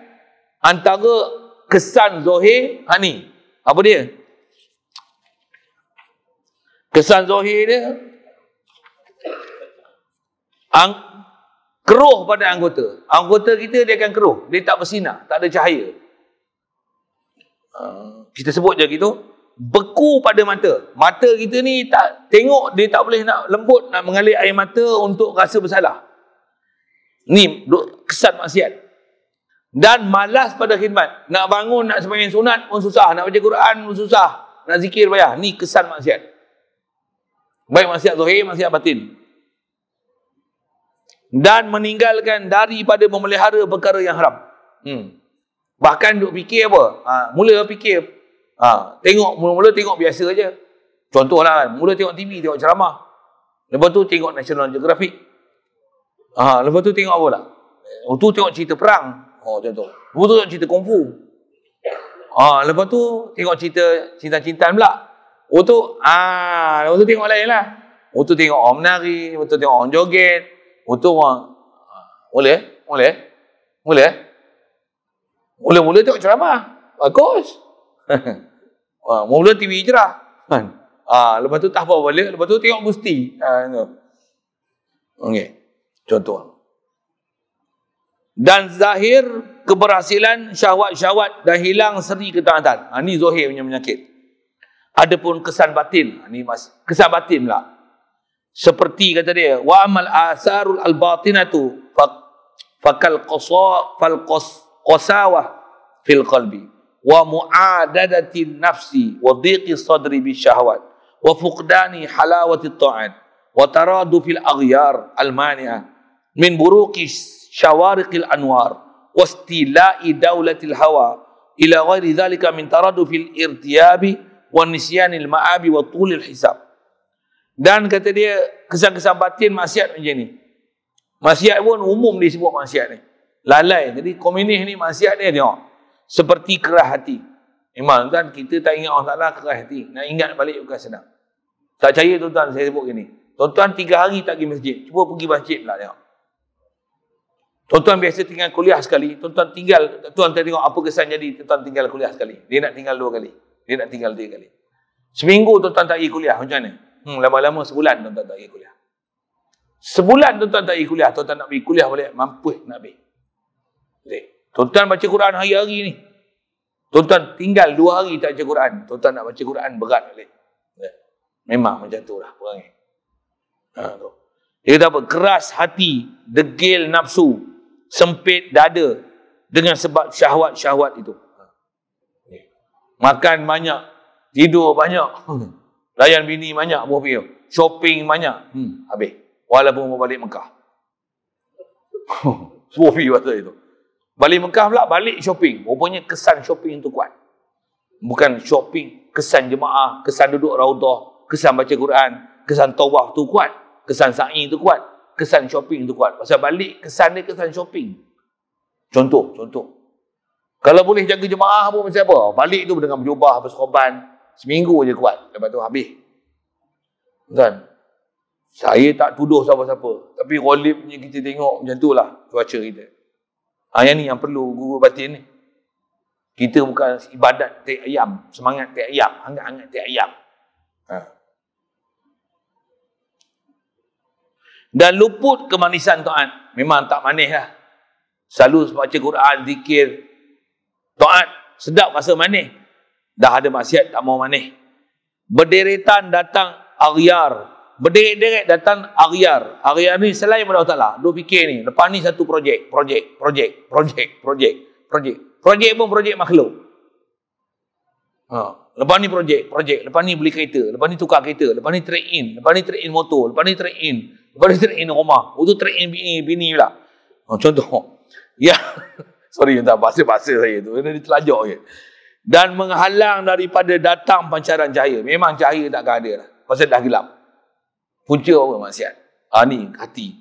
antara kesan zahir, ni, apa dia? Kesan zahir dia, keruh pada anggota. Anggota kita dia akan keruh. Dia tak bersinar. Tak ada cahaya. Kita sebut je gitu. Beku pada mata. Mata kita ni tak tengok. Dia tak boleh nak lembut. Nak mengalir air mata untuk rasa bersalah. Ni kesan maksiat. Dan malas pada khidmat. Nak bangun, nak sembahyang sunat pun susah. Nak baca Quran pun susah. Nak zikir payah. Ni kesan maksiat. Baik maksiat zahir, maksiat batin. Dan meninggalkan daripada memelihara perkara yang haram. Bahkan duk fikir apa? Mula fikir. Mula tengok biasa je. Contohlah kan. Mula tengok TV, tengok ceramah. Lepas tu tengok National Geographic. Lepas tu tengok apa lah? Lepas tu tengok cerita perang. Contoh. Lepas tu tengok cerita kungfu. Lepas tu tengok cerita cinta-cintaan pula. Lepas tu tengok lain lah. Lepas tu tengok orang menari. Lepas tu tengok orang joget. Lepas tu orang Mula-mula tengok ceramah. Bagus. Mula TV cerah. Lepas tu tak apa balik. Lepas tu tengok Gusti. Okay. Contoh. Dan zahir keberhasilan syahwat-syahwat dan hilang seri ketaatan. Ni zahir punya penyakit. Adapun kesan batin. Ni kesan batin pula. Seperti kata dia, wa amal asarul al-batinatu fakal qasawah fil qalbi wa mu'adadatin nafsi wa dhiqi sadri bisyahwat wa fuqdani halawati ta'at wa taradu fil aghyar al-mani'ah min buruqi syawariqil anwar wa istila'i daulatil hawa ila ghairi dhalika min taradu fil irtiyabi wa nisyanil ma'abi wa tulil hisab. Dan kata dia, kesan-kesan batin maksiat macam ni. Maksiat pun umum disebut maksiat ni. Lalai. Jadi komunis ni maksiat dia tengok. Seperti kerah hati. Memang tuan, kita tak ingat Allah Ta'ala kerah hati. Nak ingat balik bukan senang. Tak percaya tuan-tuan saya sebut gini. Tuan-tuan 3 hari tak pergi masjid. Cuba pergi masjid pula tengok. Tuan-tuan biasa tinggal kuliah sekali. Tuan-tuan tengok apa kesan jadi tuan-tuan tinggal kuliah sekali. Dia nak tinggal 2 kali. Dia nak tinggal 3 kali. Seminggu tuan-tuan tak pergi kuliah. Macam mana? Lama-lama sebulan tuan-tuan tak pergi kuliah. Sebulan tuan-tuan tak pergi kuliah. Tuan-tuan nak pergi kuliah balik. Mampu nak pergi. Tuan-tuan baca Quran hari-hari ni. Tuan-tuan tinggal 2 hari tak baca Quran. Tuan-tuan nak baca Quran berat balik. Memang macam tu lah perangai. Dia kata apa? Keras hati, degil nafsu, sempit dada dengan sebab syahwat-syahwat itu. Makan banyak, tidur banyak. Layan bini banyak, shopping banyak. Habis. Walaupun mau balik Mekah. Sufi masa itu. Balik Mekah pula, balik shopping. Rupanya kesan shopping tu kuat. Bukan shopping, kesan jemaah, kesan duduk raudah, kesan baca Quran, kesan tawaf tu kuat, kesan sa'i tu kuat, kesan shopping tu kuat. Pasal balik kesan dia kesan shopping. Contoh. Kalau boleh jaga jemaah pun macam apa? Balik tu dengan berjubah, bersorban, seminggu je kuat. Lepas tu habis. Kan? Saya tak tuduh siapa-siapa. Tapi ghalibnya kita tengok macam tu lah cuaca kita. Yang ni yang perlu guru batin ni. Kita bukan ibadat tek ayam, semangat tek ayam, hangat-hangat tek ayam. Dan luput kemanisan taat. Memang tak manis lah. Selalu baca Quran, zikir, taat, sedap rasa manis. Dah ada maksiat tak mau manis. Berderetan datang aghyar. Berderet-deret datang aghyar. Aghyar ni selain Allah Ta'ala. Duk fikir ni. Lepas ni satu projek. Projek pun projek makhluk. Lepas ni projek. Lepas ni beli kereta. Lepas ni tukar kereta. Lepas ni trade in. Lepas ni trade in motor. Lepas ni trade in. Lepas ni trade in rumah. Itu trade in bini pula. Contoh. Ya. Sorry, entah bahasa-bahasa saya tu. Dia terlajak je. Dan menghalang daripada datang pancaran cahaya. Memang cahaya takkan ada lah. Pasal dah gelap. Punca apa maksiat? Ni hati.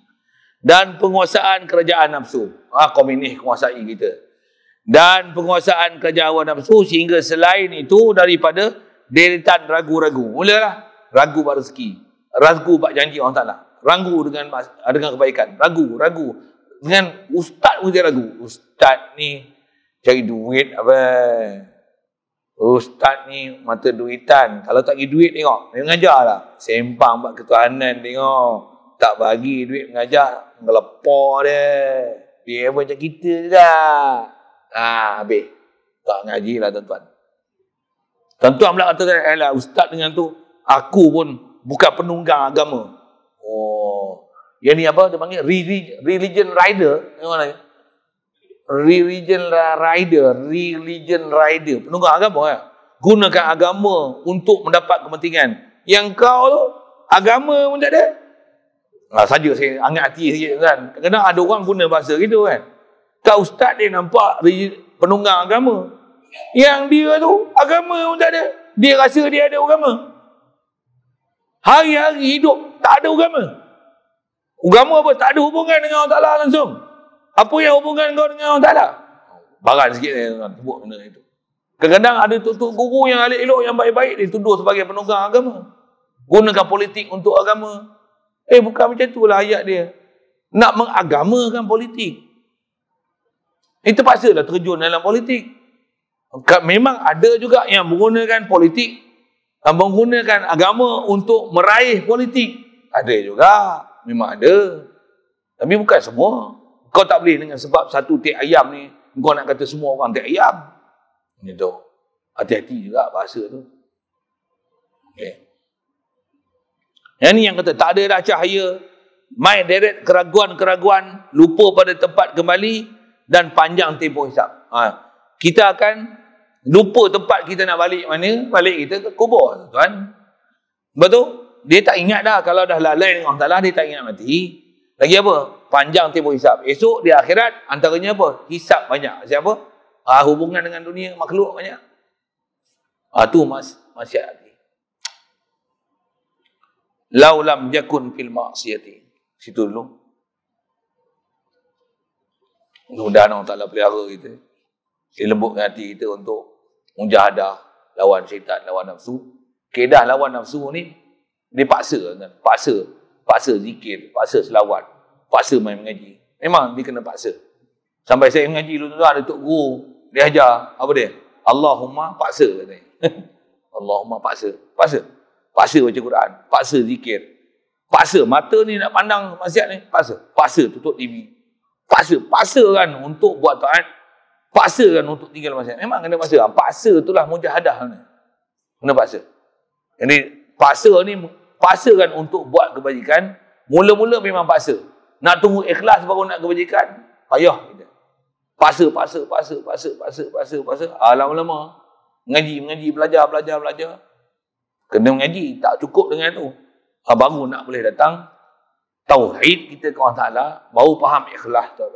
Dan penguasaan kerajaan nafsu. Komunis kuasai kita. Dan penguasaan kerajaan hawa nafsu sehingga selain itu daripada deretan ragu-ragu. Mulalah ragu buat rezeki. Ragu buat janji Allah Ta'ala. Ragu dengan kebaikan. Ragu. Dengan ustaz pun dia ragu. Ustaz ni cari duit apa? Ustaz ni mata duitan. Kalau tak bagi duit tengok. Dia mengajar lah. Sempang buat ketuhanan tengok. Tak bagi duit mengajar. Ngelepor dia. Dia macam kita dah. Habis. Tak ngaji lah tuan-tuan. Tuan-tuan pula kata, lah ustaz dengan tu. Aku pun bukan penunggang agama. Yang ni apa? Dia panggil religion rider. Tengok lagi. Religion rider. Penunggang agama ya. Gunakan agama untuk mendapat kepentingan. Yang kau tu, agama pun tak ada. Saja saya angkat hati sikit kan. Kadang-kadang ada orang guna bahasa gitu kan. Kau ustaz dia nampak penunggang agama. Yang dia tu, agama pun tak ada. Dia rasa dia ada agama. Hari-hari hidup, tak ada agama. Agama apa? Tak ada hubungan dengan Allah Ta'ala langsung. Apa yang hubungan kau dengan Allah Ta'ala? Baran sikit saya sebut benda itu. Kadang-kadang ada tutup guru yang elok-elok, yang baik-baik, dia tuduh sebagai penunggang agama. Gunakan politik untuk agama. Bukan macam itulah ayat dia. Nak mengagamakan politik. Terpaksalah terjun dalam politik. Memang ada juga yang menggunakan politik, menggunakan agama untuk meraih politik. Ada juga. Memang ada. Tapi bukan semua. Kau tak boleh dengan sebab satu tek ayam ni, kau nak kata semua orang tek ayam. Gitu. Hati-hati juga bahasa tu. Okay. Yang ni yang kata, tak ada dah cahaya, main deret keraguan-keraguan, lupa pada tempat kembali, dan panjang tempoh hisap. Kita akan lupa tempat kita nak balik mana, balik kita ke kubur. Tuan. Betul? Dia tak ingat dah. Kalau dah lalai dengan Allah Ta'ala, dia tak ingat mati. Lagi apa? Panjang tempoh hisap. Esok di akhirat, antaranya apa? Hisap banyak. Siapa? Hubungan dengan dunia, makhluk banyak. Tu maksiat hati. Lau lam yakun fil maksiyati. Situ dulu. Mudah-mudahan Allah Ta'ala pelihara kita. Dia lembutkan hati kita untuk mujahadah lawan syaitan, lawan nafsu. Kedah lawan nafsu ni, dia paksa kan? Paksa zikir, paksa selawat, paksa main mengaji. Memang dia kena paksa. Sampai saya mengaji dulu tu, ada tok guru, dia ajar, apa dia? Allahumma paksa katanya. Allahumma paksa. Paksa baca Quran, paksa zikir. Paksa, mata ni nak pandang maksiat ni, paksa tutup TV. Paksa kan untuk buat taat. Paksa kan untuk tinggal maksiat. Memang kena paksa. Paksa itulah mujahadah ni. Kena paksa. Jadi paksa ni, paksa kan untuk buat kebajikan. Mula-mula memang paksa. Nak tunggu ikhlas baru nak kebajikan, payah kita. Paksa. Lama-lama mengaji, belajar. Kena mengaji, tak cukup dengan tu. Baru nak boleh datang tauhid kita ke Allah Ta'ala, baru faham ikhlas tu.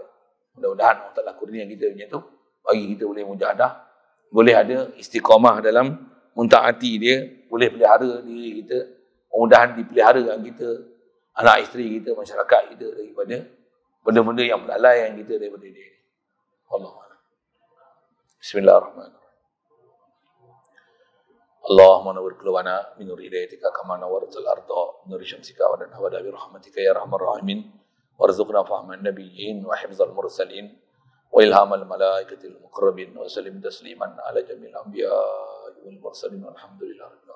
Mudah-mudahan Allah Ta'ala kurnia kita punya tu, bagi kita boleh mujahadah, boleh ada istiqamah dalam mentaati dia, boleh pelihara diri kita, mudah-mudahan dipelihara dengan kita, anak isteri kita, masyarakat kita daripada benda-benda yang melalai yang kita daripada dia. Allah. Bismillahirrahmanirrahim. Allahumma nawwir qulubana min nur hidayatika kama nawwartal arda min nur syamsika wa nahwada bi rahmatika ya arhamar rahimin warzuqna fahman nabiyyin wa hifzal mursalin wa ilhamal malaikatil muqarrabin wa sallim tasliman ala jamil anbiya wal mursalin walhamdulillahi rabbil alamin.